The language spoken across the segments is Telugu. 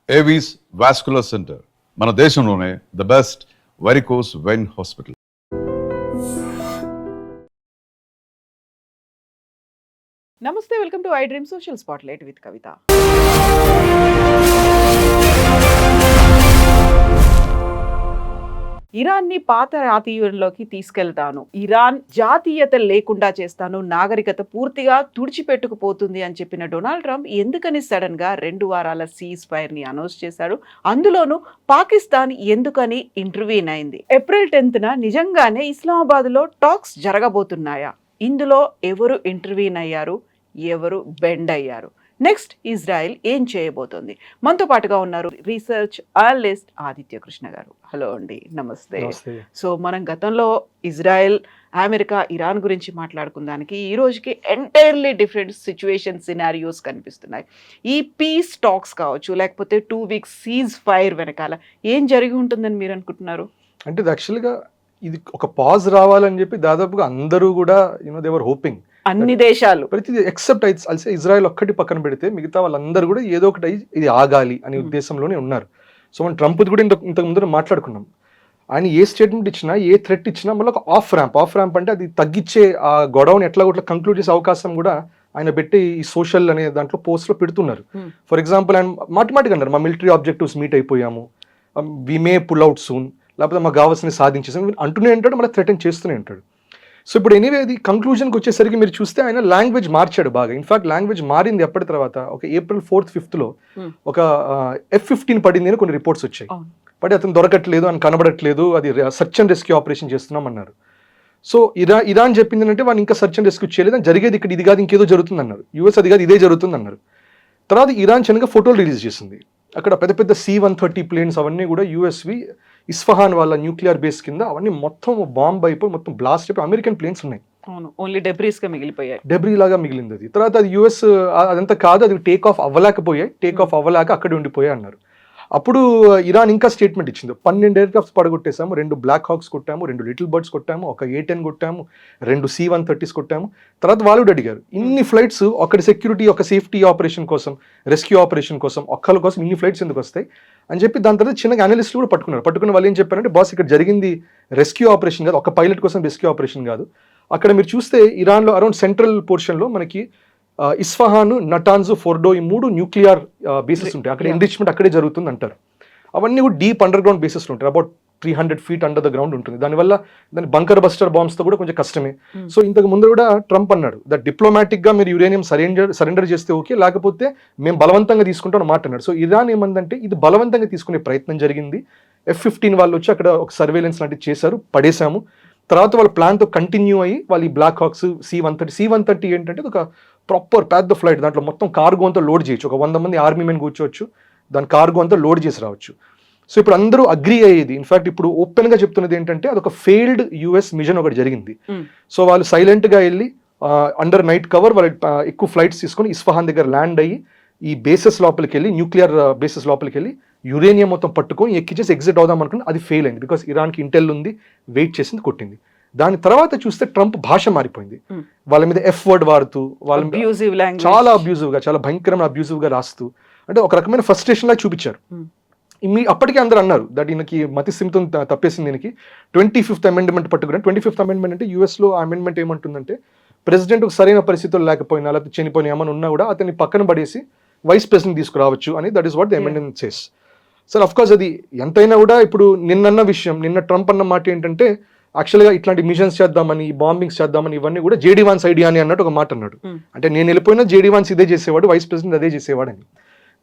ఏవీస్ వాస్కులర్ సెంటర్ మన దేశంలోనే the best varicose vein hospital. నమస్తే, welcome to I dream social spotlight with Kavitha. ఇరాన్ని పాత జాతీయంలోకి తీసుకెళ్తాను, ఇరాన్ జాతీయత లేకుండా చేస్తాను, నాగరికత పూర్తిగా తుడిచిపెట్టుకుపోతుంది అని చెప్పిన డొనాల్డ్ ట్రంప్ ఎందుకని సడన్ గా 2 వారాల సీజ్ ఫైర్ ని అనౌన్స్ చేశాడు? అందులోనూ పాకిస్తాన్ ఎందుకని ఇంటర్వ్యూన్ అయింది? ఏప్రిల్ 10న నిజంగానే ఇస్లామాబాద్ లో టాక్స్ జరగబోతున్నాయా? ఇందులో ఎవరు ఇంటర్వ్యూన్ అయ్యారు, ఎవరు బెండ్ అయ్యారు? నెక్స్ట్ ఇజ్రాయెల్ ఏం చేయబోతోంది? మనతో పాటుగా ఉన్నారు రీసెర్చ్ అనలిస్ట్ ఆదిత్య కృష్ణ గారు. హలో అండి, నమస్తే. సో మనం గతంలో ఇజ్రాయెల్, అమెరికా, ఇరాన్ గురించి మాట్లాడుకున్నానికి ఈ రోజుకి ఎంటైర్లీ డిఫరెంట్ సిచ్యువేషన్ సినారియోస్ కనిపిస్తున్నాయి. ఈ పీస్ టాక్స్ కావచ్చు, లేకపోతే 2 వీక్స్ సీజ్ ఫైర్ వెనకాల ఏం జరిగి ఉంటుందని మీరు అనుకుంటున్నారు? అంటే ఇది యాక్చువల్గా ఇది ఒక పాజ్ రావాలని చెప్పి దాదాపుగా అందరూ కూడా దేవర్ హోపింగ్, అన్ని దేశాలు ప్రతిదీ ఎక్సెప్ట్ అల్సే ఇజ్రాయెల్ ఒక్కటి పక్కన పెడితే మిగతా వాళ్ళందరూ కూడా ఏదో ఒకటి ఇది ఆగాలి అనే ఉద్దేశంలోనే ఉన్నారు. సో మనం ట్రంప్ కూడా ఇంతకు ముందు మాట్లాడుకున్నాం. ఆయన ఏ స్టేట్మెంట్ ఇచ్చినా, ఏ థ్రెట్ ఇచ్చినా మళ్ళీ ఒక ఆఫ్ ర్యాంప్ అంటే అది తగ్గించే ఆ గొడవని ఎట్లా ఒకటి కంక్లూడ్ చేసే అవకాశం కూడా ఆయన పెట్టి ఈ సోషల్ అనే దాంట్లో పోస్ట్లో పెడుతున్నారు. ఫర్ ఎగ్జాంపుల్ ఆయన మాటిమాటిగా అన్నారు, మా మిలిటరీ ఆబ్జెక్టివ్స్ మీట్ అయిపోయాము, వి మే పుల్ అవుట్ సూన్, లేకపోతే మాకు కావాల్సిన సాధించేసాం అంటూనే ఉంటాడు, మళ్ళీ థ్రెటన్ చేస్తూనే ఉంటాడు. సో ఇప్పుడు ఎనీవే అది కంక్లూజన్కి వచ్చేసరికి మీరు చూస్తే ఆయన లాంగ్వేజ్ మార్చాడు బాగా. ఇన్ఫాక్ట్ లాంగ్వేజ్ మారింది ఎప్పటి తర్వాత, ఒక ఏప్రిల్ 4th 5th ఒక F-15 పడింది అని కొన్ని రిపోర్ట్స్ వచ్చాయి. బట్ అతను దొరకట్లేదు, అని కనబడట్లేదు, అది సర్చ్ అండ్ రెస్క్యూ ఆపరేషన్ చేస్తున్నాం అన్నారు. సో ఇరాన్ చెప్పింది అంటే వాళ్ళు ఇంకా సర్చ్ అండ్ రెస్క్యూ చేయలేదు, అని జరిగేది ఇక్కడ ఇది కాదు ఇంకేదో జరుగుతుంది అన్నారు. యూఎస్ అది కాదు ఇదే జరుగుతుంది అన్నారు. తర్వాత ఇరాన్ చిన్నగా ఫోటోలు రిలీజ్ చేసింది. అక్కడ పెద్ద పెద్ద C-130 ప్లేన్స్ అవన్నీ కూడా యూఎస్వి ఇస్ఫహాన్ వాళ్ళ న్యూక్లియర్ బేస్ కింద అవన్నీ మొత్తం బాంబ్ అయిపోయి మొత్తం బ్లాస్ట్ అయిపోయి అమెరికన్ ప్లేన్స్ ఉన్నాయి. ఓన్లీ డెబ్రీస్ గా మిగిలిపోయాయి, డెబ్రీ లాగా మిగిలింది అది. తర్వాత అది యూఎస్ అదంతా కాదు, అది టేక్ ఆఫ్ అవ్వలేక అక్కడ ఉండిపోయాయి అన్నారు. అప్పుడు ఇరాన్ ఇంకా స్టేట్మెంట్ ఇచ్చింది, 12 ఎయిర్క్రాఫ్ట్స్ పడగొట్టేసాము, 2 బ్లాక్ హాక్స్ కొట్టాము, 2 లిటిల్ బర్డ్స్ కొట్టాము, ఒక A-10 కొట్టాము, 2 C-130s కొట్టాము. తర్వాత వాళ్ళు అడిగారు, ఇన్ని ఫ్లైట్స్ ఒకటి సెక్యూరిటీ, ఒక సేఫ్టీ ఆపరేషన్ కోసం, రెస్క్యూ ఆపరేషన్ కోసం, ఒక్కళ్ళ కోసం ఇన్ని ఫ్లైట్స్ ఎందుకు వస్తాయి అని చెప్పి దాని తర్వాత చిన్నగా అనలిస్టులు కూడా పట్టుకున్న వాళ్ళు ఏం చెప్పారంటే, బాస్ ఇక్కడ జరిగింది రెస్క్యూ ఆపరేషన్ కాదు, ఒక పైలట్ కోసం రెస్క్యూ ఆపరేషన్ కాదు. అక్కడ మీరు చూస్తే ఇరాన్లో అరౌండ్ సెంట్రల్ పోర్షన్లో మనకి ఇస్ఫహాన్, నటాన్స్, ఫోర్డో ఈ 3 న్యూక్లియర్ బేసెస్ ఉంటాయి. అక్కడ ఎన్రిచ్మెంట్ అక్కడే జరుగుతుంది అంటారు. అవన్నీ కూడా డీప్ అండర్ గ్రౌండ్ బేసెస్లో ఉంటాయి, about 300 feet under the ground ఉంటుంది. దానివల్ల దాని బంకర్ బస్టర్ బాంబ్స్తో కూడా కొంచెం కష్టమే. సో ఇంతకు ముందు కూడా ట్రంప్ అన్నాడు, దట్ డిప్లొమాటిక్గా మీరు యురేనియం సరెండర్ చేస్తే ఓకే, లేకపోతే మేము బలవంతంగా తీసుకుంటాం మాట అన్నాడు. సో ఇరాన్ ఏమందంటే ఇది బలవంతంగా తీసుకునే ప్రయత్నం జరిగింది. F-15 వాళ్ళు వచ్చి అక్కడ ఒక సర్వేలెన్స్ లాంటివి చేశారు, పడేశాము. తర్వాత వాళ్ళ ప్లాన్తో కంటిన్యూ అయ్యి వాళ్ళు ఈ బ్లాక్ హాక్స్, C-130 ఏంటంటే ఒక ప్రాపర్ పెద్ద ఫ్లైట్, దాంట్లో మొత్తం కార్గో అంతా లోడ్ చేయొచ్చు, ఒక 100 మంది ఆర్మీ మెన్ కూర్చోవచ్చు, దాని కార్గో అంతా లోడ్ చేసి రావచ్చు. సో ఇప్పుడు అందరూ అగ్రీ అయ్యేది, ఇన్ఫాక్ట్ ఇప్పుడు ఓపెన్ గా చెప్తున్నది ఏంటంటే అదొక ఫెయిల్డ్ యుఎస్ మిషన్ ఒకటి జరిగింది. సో వాళ్ళు సైలెంట్ గా వెళ్ళి అండర్ నైట్ కవర్ వాళ్ళు ఎక్కువ ఫ్లైట్స్ తీసుకొని ఇస్ఫహాన్ దగ్గర ల్యాండ్ అయ్యి ఈ బేసెస్ లోపలికి వెళ్ళి, న్యూక్లియర్ బేసెస్ లోపలికి వెళ్ళి యురేనియం మొత్తం పట్టుకొని ఎక్కిచేసి ఎగ్జిట్ అవుదాం అనుకుని అది ఫెయిల్ అయింది. బికాస్ ఇరాన్కి ఇంటెల్ ఉంది, వెయిట్ చేసింది, కొట్టింది. దాని తర్వాత చూస్తే ట్రంప్ భాష మారిపోయింది, వాళ్ళ మీద F వర్డ్ వాడుతూ, వాళ్ళ చాలా అబ్యూజివ్ గా, చాలా భయంకరమైన అబ్యూజివ్ గా రాస్తూ, అంటే ఒక రకమైన ఫ్రస్ట్రేషన్ లాగా చూపించారు. అప్పటికే అందరూ అన్నారు దట్ ఈయనకి మతి స్థిమితం తప్పేసింది. దీనికి 25th అమెండ్మెంట్ పట్టుకుని, 25th అమెండ్మెంట్ అంటే యూఎస్లో ఆ అమెండ్మెంట్ ఏమంటుందంటే, ప్రెసిడెంట్ సరైన పరిస్థితులు లేకపోయినా, లేకపోతే చనిపోయినా ఏమైనా ఉన్నా కూడా అతన్ని పక్కన పడేసి వైస్ ప్రెసిడెంట్ తీసుకురావచ్చు అని, that is what the amendment says. Sir of course అది ఎంతైనా కూడా ఇప్పుడు నిన్న ట్రంప్ అన్న మాట ఏంటంటే, యాక్చువల్గా ఇట్లాంటి మిషన్స్ చేద్దామని, బాంబింగ్స్ చేద్దామని, ఇవన్నీ కూడా JD Vance ఐడియా అని అన్నట్టు ఒక మాట అన్నాడు. అంటే నేను వెళ్ళిపోయినా JD Vance ఇదే చేసేవాడు, వైస్ ప్రెసిడెంట్ అదే చేసేవాడు అని.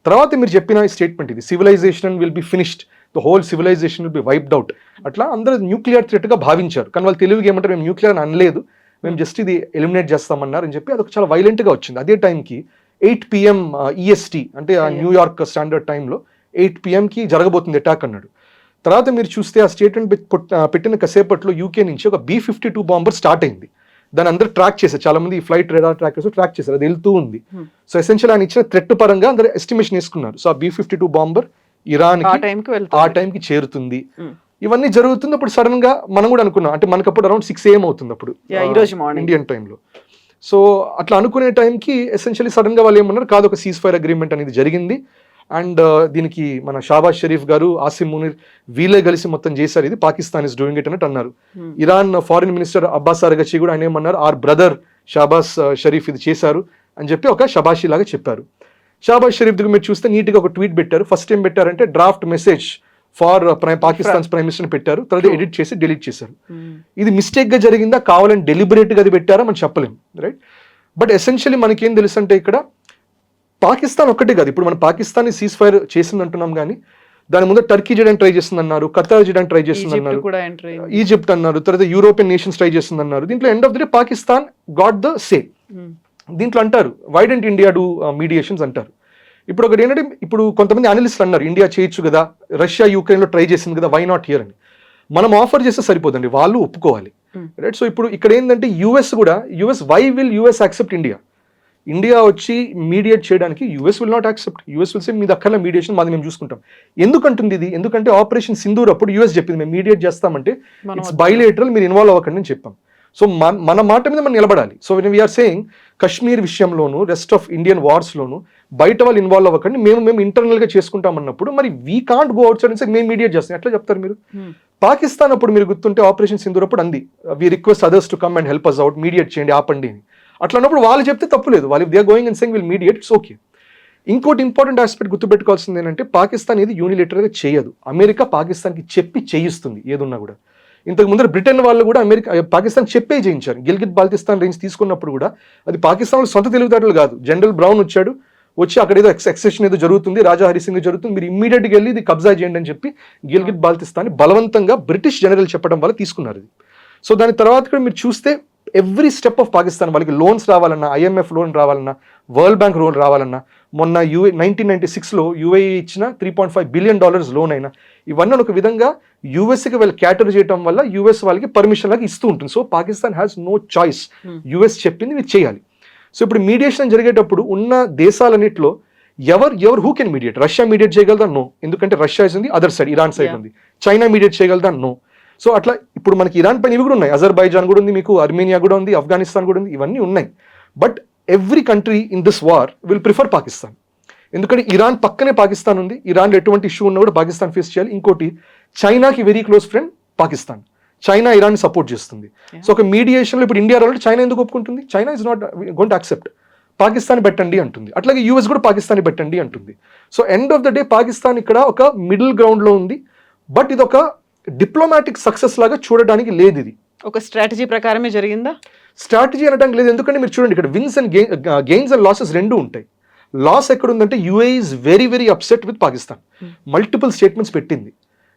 తర్వాత మీరు చెప్పిన స్టేట్మెంట్ ఇది, civilization will be finished, the whole civilization will be wiped out. అట్లా అందరూ న్యూక్లియర్ థ్రెట్గా భావించారు, కానీ వాళ్ళు తెలివిగా ఏమంటారు, మేము న్యూక్లియర్ అని అనలేదు, మేము జస్ట్ ఇది ఎలిమినేట్ చేస్తామన్నారు అని చెప్పి అదొక చాలా వైలెంట్గా వచ్చింది. అదే టైంకి 8 PM EST అంటే న్యూయార్క్ స్టాండర్డ్ టైంలో 8 PMకి జరగబోతుంది అటాక్ అన్నాడు. తర్వాత మీరు చూస్తే ఆ స్టేట్మెంట్ పెట్టిన కాసేపట్లో యూకే నుంచి ఒక B-52 బాంబర్ స్టార్ట్ అయింది. దాన్ని అందరూ ట్రాక్ చేశారు, చాలా మంది ఫ్లైట్ రేడార్ ట్రాకర్స్ ట్రాక్ చేశారు, అది వెళ్తూ ఉంది. సో ఎసెన్షియల్ ఆయన ఇచ్చిన థ్రెట్ పరంగా అందరూ ఎస్టిమేషన్ వేసుకున్నారు. సో ఆ B-52 బాంబర్ ఇరాన్ ఆ టైంకి చేరుతుంది, ఇవన్నీ జరుగుతుంది. అప్పుడు సడన్ గా మనం కూడా అనుకున్నాం, అంటే మనకు అప్పుడు అరౌండ్ 6 AM అవుతుంది అప్పుడు ఇండియన్ టైంలో. సో అట్లా అనుకునే టైంకి ఎసెన్షియల్లీ సడన్ గా వాళ్ళు ఏమన్నారు, కాదు ఒక సీజ్ ఫైర్ అగ్రిమెంట్ అనేది జరిగింది, అండ్ దీనికి మన షాబాజ్ షరీఫ్ గారు, ఆసిమ్ మునీర్ వీళ్ళే కలిసి మొత్తం చేశారు, ఇది పాకిస్తాన్ ఇస్ డూయింగ్ ఇట్ అన్నట్టు అన్నారు. ఇరాన్ ఫారిన్ మినిస్టర్ అబ్బాస్ అరగచి కూడా ఆయన ఏమన్నారు, ఆర్ బ్రదర్ షాబాజ్ షరీఫ్ ఇది చేశారు అని చెప్పి ఒక షబాషీ లాగా చెప్పారు. షాబాజ్ షరీఫ్ దగ్గర మీరు చూస్తే నీట్గా ఒక ట్వీట్ పెట్టారు. ఫస్ట్ ఏం పెట్టారంటే draft message for Pakistan prime minister పెట్టారు, తర్వాత ఎడిట్ చేసి డిలీట్ చేశారు. ఇది మిస్టేక్ గా జరిగిందా, కావాలని డెలిబరేట్ గా అది పెట్టారా మనం చెప్పలేం, రైట్? బట్ ఎసెన్షియలీ మనకేం తెలుసు అంటే ఇక్కడ పాకిస్తాన్ ఒక్కటే కాదు, ఇప్పుడు మనం పాకిస్తాన్ సీజ్ ఫైర్ చేసింది అంటున్నాం కానీ దాని ముందు టర్కీ చేయడానికి ట్రై చేస్తుంది అన్నారు, ఖతార్ చేయడానికి ట్రై చేస్తుంది అన్నారు, ఈజిప్ట్ అన్నారు, తర్వాత యూరోపియన్ నేషన్స్ ట్రై చేస్తుంది అన్నారు. దీంట్లో end of the day Pakistan got the say. దీంట్లో అంటారు why don't India do mediations అంటారు. ఇప్పుడు ఒకటి ఏంటంటే, ఇప్పుడు కొంతమంది అనలిస్టులు అన్నారు ఇండియా చేయొచ్చు కదా, రష్యా యూక్రెయిన్లో ట్రై చేసింది కదా, వై నాట్ హియర్ అని. మనం ఆఫర్ చేస్తే సరిపోదండి, వాళ్ళు ఒప్పుకోవాలి, రైట్? సో ఇప్పుడు ఇక్కడ ఏంటంటే US why will US accept India? India వచ్చి మీడియేట్ చేయడానికి US will not accept. US will say మీ దక్కర్ల మీడియేషన్ మాది మేము చూసుకుంటాం. ఎందుకంటుంది ఇది? ఎందుకంటే ఆపరేషన్ సింధూర్ అప్పుడు యుఎస్ చెప్పింది మేము మీడియేట్ చేస్తామంటే ఇట్స్ బైలేటరల్, మీరు ఇన్వాల్వ్ అవ్వకండి అని చెప్పాం. సో మన మాట మీద మనం నిలబడాలి. So when we're saying Kashmir విషయంలోను రెస్ట్ ఆఫ్ ఇండియన్ వార్స్లోను బయట వాళ్ళు ఇన్వాల్వ్ అవ్వకండి, మేము ఇంటర్నల్గా చేసుకుంటాం అన్నప్పుడు మరి we can't go outside and say మేము మీడియేట్ చేస్తాం, ఎట్లా చెప్తారు మీరు? పాకిస్తాన్ అప్పుడు మీరు గుర్తుంటే ఆపరేషన్ సింధూర్ అప్పుడు అంది we request others to come and help us out, mediate చేయండి ఆపండి అని. అట్లా అన్నప్పుడు వాళ్ళు చెప్తే తప్పులేదు, వాళ్ళు they are going and saying will mediate, it's okay. ఇంకోటి ఇంపార్టెంట్ ఆస్పెక్ట్ గుర్తుపెట్టుకోవాల్సింది ఏంటంటే పాకిస్తాన్ ఏది యూనిలేటర్గా చేయదు, అమెరికా పాకిస్తాన్కి చెప్పి చేయిస్తుంది ఏదున్నా కూడా. ఇంతకు ముందర బ్రిటన్ వాళ్ళు కూడా పాకిస్తాన్ చెప్పే చేయించారు. గిల్గిట్ బాల్టిస్తాన్ రేంజ్ తీసుకున్నప్పుడు కూడా అది పాకిస్తాన్ సొంత తెలివితేటలు కాదు. జనరల్ బ్రౌన్ వచ్చి అక్కడ ఏదో ఎక్సెషన్ ఏదో జరుగుతుంది, రాజా హరిసింగ్ జరుగుతుంది, మీరు ఇమ్మీడియట్గా వెళ్ళి ఇది కబ్జా చేయండి అని చెప్పి గిల్గిట్ బాల్టిస్తాన్ బలవంతంగా బ్రిటిష్ జనరల్ చెప్పడం వల్ల తీసుకున్నారు ఇది. సో దాని తర్వాత కూడా మీరు చూస్తే ఎవ్రీ స్టెప్ ఆఫ్ పాకిస్తాన్ వాళ్ళకి లోన్స్ రావాలన్నా, ఐఎంఎఫ్ లోన్ రావాలన్నా, వరల్డ్ బ్యాంక్ లోన్ రావాలన్నా, మొన్న 1996లో యుఏఈ ఇచ్చిన $3.5 బిలియన్ లోన్ అయినా, ఇవన్నీ ఒక విధంగా యుఎస్కి వాళ్ళు క్యాటర్ చేయడం వల్ల యుఎస్ వాళ్ళకి పర్మిషన్ లాగా ఇస్తూ ఉంటుంది. So Pakistan has no choice, US చెప్పింది మీరు చేయాలి. సో ఇప్పుడు మీడియేషన్ జరిగేటప్పుడు ఉన్న దేశాలన్నింటిలో ఎవరు who can mediate? Russia mediate చేయగలదా? నో, ఎందుకంటే రష్యా ఇస్ ఉంది, అదర్ సైడ్ ఇరాన్ సైడ్ ఉంది. చైనా మీడియేట్ చేయగలదా? నో. సో అట్లా ఇప్పుడు మనకి ఇరాన్ పైన ఇవి కూడా ఉన్నాయి, అజర్బైజాన్ కూడా ఉంది, మీకు అర్మేనియా కూడా ఉంది, ఆఫ్ఘనిస్తాన్ కూడా ఉంది, ఇవన్నీ ఉన్నాయి. But every country in this war will prefer Pakistan, ఎందుకంటే ఇరాన్ పక్కనే పాకిస్తాన్ ఉంది, ఇరాన్లో ఎటువంటి ఇష్యూ ఉన్నా కూడా పాకిస్తాన్ ఫేస్ చేయాలి. ఇంకోటి చైనాకి very close friend Pakistan, China Iran support చేస్తుంది. సో ఒక మీడియేషన్లో ఇప్పుడు ఇండియా రావాలంటే చైనా ఎందుకు ఒప్పుకుంటుంది? China is not going to accept, Pakistan పెట్టండి అంటుంది. అట్లాగే యూఎస్ కూడా పాకిస్తాన్ పెట్టండి అంటుంది. So end of the day Pakistan ఇక్కడ ఒక మిడిల్ గ్రౌండ్లో ఉంది. బట్ ఇది ఒక డిప్లొమాటిక్ సక్సెస్ లాగా చూడడానికి లేదు, ఇది ఒక స్ట్రాటజీ ప్రకారమే జరిగిందా? స్ట్రాటజీ అనడానికి లేదు, ఎందుకంటే మీరు చూడండి ఇక్కడ wins and gains and losses రెండు ఉంటాయి. లాస్ ఎక్కడ ఉందంటే UAE is very very upset with Pakistan. Multiple statements పెట్టింది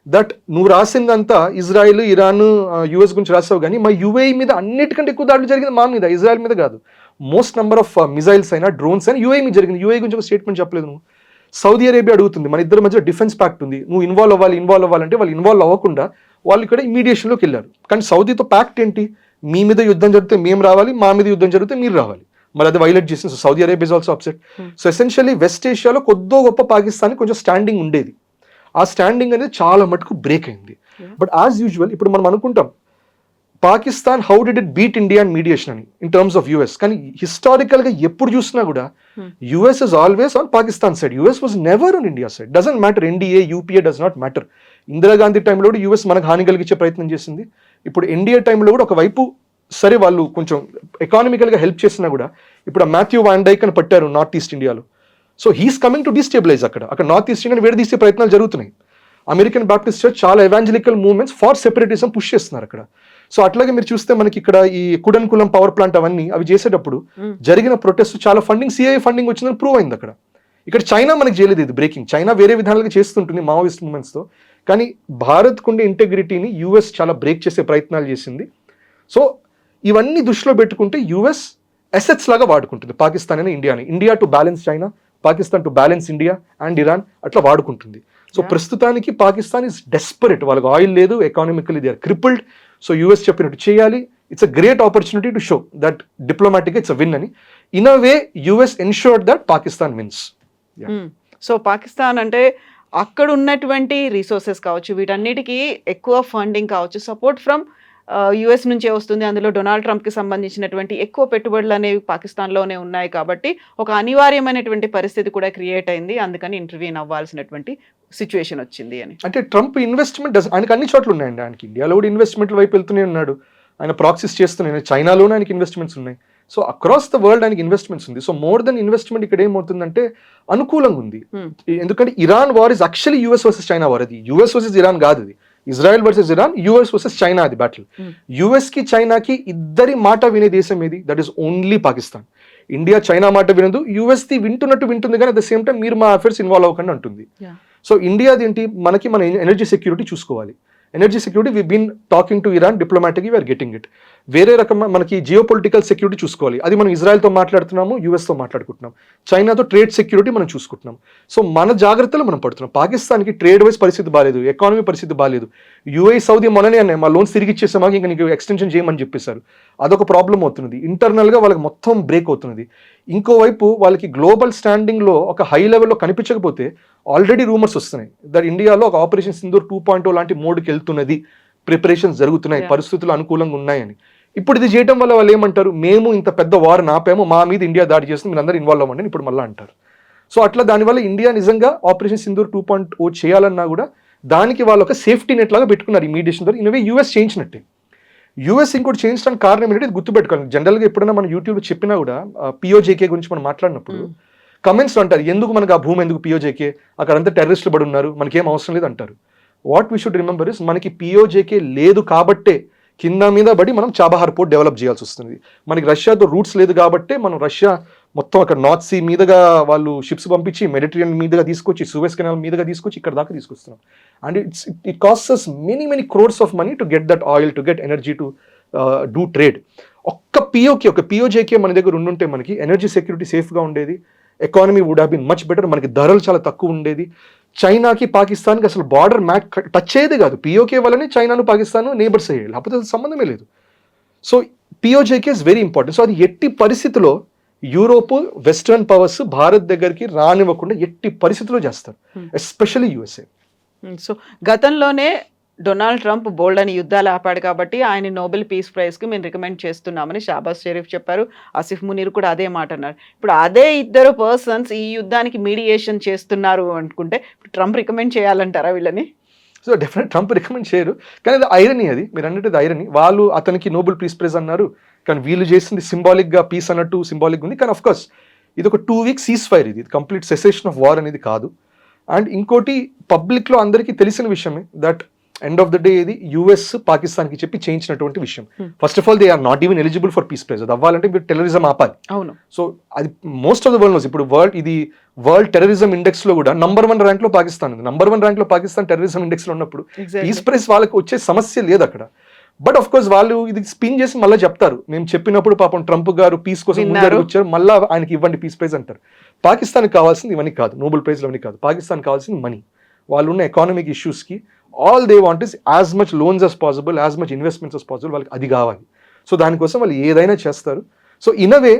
దట్ నువ్వు రాసిందంతా ఇజ్రాయిల్, ఇరాన్, యుఎస్ గురించి రాసావు, కానీ మా యుఏఈ మీద అన్నిటికంటే ఎక్కువ దాడులు జరిగింది మా మీద, ఇజ్రాయెల్ మీద కాదు. మోస్ట్ నెంబర్ ఆఫ్ మిజైల్స్ అయినా డ్రోన్స్ అయినా యుఏఈ మీద జరిగింది. యుఏఈ గురించి ఒక స్టేట్మెంట్ చెప్పలేదు నువ్వు. సౌదీ అరేబియా అడుగుతుంది, మన ఇద్దరి మధ్య డిఫెన్స్ ప్యాక్ట్ ఉంది, నువ్వు ఇన్వాల్వ్ అవ్వాలంటే వాళ్ళు ఇన్వాల్వ్ అవ్వకుండా వాళ్ళు ఇక్కడ మీడియేషన్లోకి వెళ్ళారు. కానీ సౌదీతో ప్యాక్ట్ ఏంటి? మీ మీద యుద్ధం జరిగితే మేము రావాలి, మా మీద యుద్ధం జరిగితే మీరు రావాలి. మరి అది వైలేట్ చేసింది. So Saudi Arabia is also upset. So essentially west ఏషియాలో కొద్దో గొప్ప పాకిస్తాన్ కొంచెం స్టాండింగ్ ఉండేది, ఆ స్టాండింగ్ అనేది చాలా మటుకు బ్రేక్ అయింది. బట్ యాజ్ యూజువల్ ఇప్పుడు మనం అనుకుంటాం Pakistan how did it beat India and mediation అని ఇన్ టర్మ్స్ ఆఫ్ యుఎస్, కానీ హిస్టారికల్గా ఎప్పుడు చూసినా కూడా US is always on Pakistan side, US was never on India side. Doesn't matter NDA UPA does not matter. Indira Gandhi టైంలో కూడా యుఎస్ మనకు హాని కలిగించే ప్రయత్నం చేసింది. ఇప్పుడు ఎన్డీఏ టైంలో కూడా ఒకవైపు సరే వాళ్ళు కొంచెం ఎకానమికల్గా హెల్ప్ చేసినా కూడా ఇప్పుడు మాథ్యూ వాన్ డైక్ అని పట్టారు నార్త్ ఈస్ట్ ఇండియాలో. So he's coming to destabilize అక్కడ నార్త్ ఈస్ట్ ఇండియాని విడదీసే ప్రయత్నాలు జరుగుతున్నాయి. అమెరికన్ బాప్టిస్ట్ చర్చ్ చాలా evangelical movements for separatism push చేస్తున్నారు అక్కడ. సో అట్లాగే మీరు చూస్తే మనకి ఇక్కడ ఈ కుడన్కులం పవర్ ప్లాంట్ అవి చేసేటప్పుడు జరిగిన ప్రొటెస్ట్ చాలా ఫండింగ్, సిఐఏ ఫండింగ్ వచ్చిందని ప్రూవ్ అయింది అక్కడ. ఇక్కడ చైనా మనకి చేయలేదు ఇది బ్రేకింగ్. చైనా వేరే విధాలుగా చేస్తుంటుంది మావోయిస్ట్ మూవ్మెంట్స్తో, కానీ భారత్కు ఉండే ఇంటెగ్రిటీని యుఎస్ చాలా బ్రేక్ చేసే ప్రయత్నాలు చేసింది. సో ఇవన్నీ దృష్టిలో పెట్టుకుంటే యుఎస్ అసెట్స్ లాగా వాడుకుంటుంది పాకిస్తాన్ అని ఇండియాని. India to balance China, Pakistan to balance India and Iran అట్లా వాడుకుంటుంది. సో ప్రస్తుతానికి పాకిస్తాన్ ఇస్ డెస్పరేట్, వాళ్ళకి ఆయిల్ లేదు, economically they are crippled. So US చెప్పినట్టు చేయాలి. It's a great opportunity to show that డిప్లొమాటిక్గా ఇట్స్ అ విన్ అని. In a way US ensured that Pakistan wins. So Pakistan అంటే అక్కడ ఉన్నటువంటి రిసోర్సెస్ కావచ్చు, వీటన్నిటికీ ఎక్కువ ఫండింగ్ కావచ్చు, సపోర్ట్ ఫ్రమ్ యుఎస్ నుంచే వస్తుంది, అందులో డొనాల్డ్ ట్రంప్కి సంబంధించినటువంటి ఎక్కువ పెట్టుబడులు అనేవి పాకిస్తాన్లోనే ఉన్నాయి కాబట్టి ఒక అనివార్యమైనటువంటి పరిస్థితి కూడా క్రియేట్ అయింది, అందుకని ఇంటర్వ్యూన్ అవ్వాల్సినటువంటి సిచ్యువేషన్ వచ్చింది అని. అంటే ట్రంప్ ఇన్వెస్ట్మెంట్ ఆయనకి అన్ని చోట్ల ఉన్నాయండి. ఆయనకి ఇండియాలో కూడా ఇన్వెస్ట్మెంట్ల వైపు వెళ్తూనే ఉన్నాడు, ఆయన ప్రాక్సీస్ చేస్తున్నాయి, చైనాలోనే ఆయనకి ఇన్వెస్ట్మెంట్స్ ఉన్నాయి. సో అక్రాస్ ద వరల్డ్ ఆయనకి ఇన్వెస్ట్మెంట్స్ ఉంది. సో మోర్ దెన్ ఇన్వెస్ట్మెంట్ ఇక్కడ ఏమవుతుందంటే అనుకూలంగా ఉంది. ఎందుకంటే Iran war is actually US versus China war. అది యూఎస్ వర్సెస్ ఇరాన్ కాదు, అది Israel versus Iran, US versus China అది బ్యాటిల్. యూఎస్ కి చైనాకి ఇద్దరి మాట వినే దేశం ఏది? That is only Pakistan. India China మాట వినదు, యూఎస్ ది వింటున్నట్టు వింటుంది, కానీ అట్ ద సేమ్ టైం మీరు మా అఫేర్స్ ఇన్వాల్వ్ అవ్వకండి అంటుంది. సో ఇండియాది ఏంటి, మనకి మన ఎనర్జీ సెక్యూరిటీ చూసుకోవాలి. Energy security we been talking to Iran diplomatically, we're getting it. వేరే రకమైన మనకి జియో పొలిటికల్ సెక్యూరిటీ చూసుకోవాలి, అది మనం ఇజ్రాయెల్తో మాట్లాడుతున్నాము, యూఎస్తో మాట్లాడుకుంటున్నాం, చైనాతో ట్రేడ్ సెక్యూరిటీ మనం చూసుకుంటున్నాం. సో మన జాగ్రత్తలు మనం పడుతున్నాం. పాకిస్తాన్కి ట్రేడ్ వైజ్ పరిస్థితి బాగాలేదు, ఎకానమీ పరిస్థితి బాగాలేదు. యూఏఈ సౌదీ మొన్ననే అన్నాయి మా లోన్స్ తిరిగి ఇచ్చేసామాక ఇంకా నీకు ఎక్స్టెన్షన్ చేయమని చెప్పేశారు. అదొక ప్రాబ్లం అవుతున్నది, ఇంటర్నల్గా వాళ్ళకి మొత్తం బ్రేక్ అవుతున్నది. ఇంకోవైపు వాళ్ళకి గ్లోబల్ స్టాండింగ్లో ఒక హై లెవెల్లో కనిపించకపోతే ఆల్రెడీ రూమర్స్ వస్తున్నాయి దట్ ఇండియాలో ఒక ఆపరేషన్ సింధూర్ 2.0 లాంటి మోడ్కి వెళ్తున్నది, ప్రిపరేషన్స్ జరుగుతున్నాయి, పరిస్థితులు అనుకూలంగా ఉన్నాయని. ఇప్పుడు ఇది చేయడం వల్ల వాళ్ళు ఏమంటారు, మేము ఇంత పెద్ద వార్ నాపేమో, మా మీద ఇండియా దాడి చేస్తుంది, మీరు అందరూ ఇన్వాల్వ్ అవ్వండి ఇప్పుడు మళ్ళీ అంటారు. సో అట్లా దానివల్ల ఇండియా నిజంగా ఆపరేషన్ సింధూర్ 2.0 చేయాలన్నా కూడా దానికి వాళ్ళు ఒక సేఫ్టీ నెట్ లాగా పెట్టుకున్నారు ఈ మీడియేషన్ ద్వారా. In a way US చేయించినట్టే. యూఎస్ ఇంకోటి చేయించడానికి కారణం ఏంటంటే ఇది గుర్తుపెట్టుకోవాలి. జనరల్గా ఎప్పుడైనా మనం యూట్యూబ్లో చెప్పినా కూడా పిఓజేకే గురించి మనం మాట్లాడినప్పుడు కమెంట్స్ అంటారు, ఎందుకు మనకు ఆ భూమి ఎందుకు పిఓజేకే, అక్కడంతా టెర్రరిస్టులు పడి ఉన్నారు, మనకేం అవసరం లేదు అంటారు. What we should remember is మనకి పిఓజేకే లేదు కాబట్టే కింద మీద పడి మనం చాబహార్ పోర్ట్ డెవలప్ చేయాల్సి వస్తుంది. మనకి రష్యాతో రూట్స్ లేదు కాబట్టే మనం రష్యా మొత్తం అక్కడ నార్త్ సీ మీదుగా వాళ్ళు షిప్స్ పంపించి మెడిటరేనియన్ మీదుగా తీసుకొచ్చి సూయజ్ కెనాల్ మీదుగా తీసుకొచ్చి ఇక్కడ దాకా తీసుకొస్తున్నాం. And it costs many crores of money to get that oil, to get energy, to do trade. ఒక పిఓజేకే మన దగ్గర ఉండుంటే మనకి ఎనర్జీ సెక్యూరిటీ సేఫ్గా ఉండేది, economy would have been much better, మనకి ధరలు చాలా తక్కువ ఉండేది. చైనాకి పాకిస్తాన్కి అసలు బార్డర్ మ్యాప్ టచ్ అయ్యేది కాదు. పిఓకే వల్లనే చైనాను పాకిస్తాన్ నేబర్స్ అయ్యాయి, లేకపోతే అసలు సంబంధమే లేదు. So PoJK is very important. So అది ఎట్టి పరిస్థితిలో యూరోప్ వెస్టర్న్ పవర్స్ భారత్ దగ్గరికి రానివ్వకుండా ఎట్టి పరిస్థితిలో చేస్తారు, ఎస్పెషల్లీ యూఎస్ఏ. సో గతంలోనే డొనాల్డ్ ట్రంప్ బోల్డ్ అని యుద్ధాలు ఆపాడు కాబట్టి ఆయన నోబెల్ పీస్ ప్రైజ్కి మేము రికమెండ్ చేస్తున్నామని షాబాజ్ షరీఫ్ చెప్పారు. ఆసిఫ్ మునీర్ కూడా అదే మాట అన్నారు. ఇప్పుడు అదే ఇద్దరు పర్సన్స్ ఈ యుద్ధానికి మీడియేషన్ చేస్తున్నారు అనుకుంటే ట్రంప్ రికమెండ్ చేయాలంటారా వీళ్ళని? సో డెఫినెట్ ట్రంప్ రికమెండ్ చేయరు, కానీ అది ఐరనీ, అది మీరు అన్నట్టు ఐరనీ. వాళ్ళు అతనికి నోబెల్ పీస్ ప్రైజ్ అన్నారు, కానీ వీళ్ళు చేసింది సింబాలిక్గా పీస్ అన్నట్టు సింబాలిక్ ఉంది. కానీ అఫ్కోర్స్ ఇది ఒక 2 week సీజ్ ఫైర్, ఇది కంప్లీట్ సెసేషన్ ఆఫ్ వార్ అనేది కాదు. అండ్ ఇంకోటి పబ్లిక్లో అందరికీ తెలిసిన విషయమే that end of the day ఇది యూఎస్ పాకిస్తాన్కి చెప్పి చేయించినటువంటి విషయం. First of all they are not even eligible for peace prize. అది అవ్వాలంటే మీరు టెర్రరిజం ఆపాలి. అవును. సో అది most of the world knows. ఇప్పుడు వరల్డ్ టెర్రరిజం ఇండెక్స్ లో కూడా నంబర్ 1 ర్యాంక్ లో పాకిస్తాన్ ఉంది. నంబర్ 1 ర్యాంక్ లో పాకిస్తాన్ టెర్రరిజం ఇండెక్స్ లో ఉన్నప్పుడు పీస్ ప్రైజ్ వాళ్ళకి వచ్చే సమస్య లేదు అక్కడ. బట్ ఆఫ్ కోర్స్ వాళ్ళు ఇది స్పిన్ చేసి మళ్ళీ చెప్తారు, మేము చెప్పినప్పుడు పాపం ట్రంప్ గారు పీస్ కోసం ముందరకు వచ్చారు, మళ్ళీ ఆయనకి ఇవ్వండి పీస్ ప్రైజ్ అంటారు. పాకిస్తాన్కి కావాల్సింది ఇవన్నీ కాదు, నోబెల్ ప్రైజ్లు అవన్నీ కాదు. పాకిస్తాన్ కావాల్సింది మనీ. వాళ్ళు ఉన్న ఎకానమిక్ ఇష్యూస్కి all they want is as much loans as possible, as much investments as possible. వాళ్ళకి అది కావాలి. సో దానికోసం వాళ్ళు ఏదైనా చేస్తారు. సో ఇన్ అ వే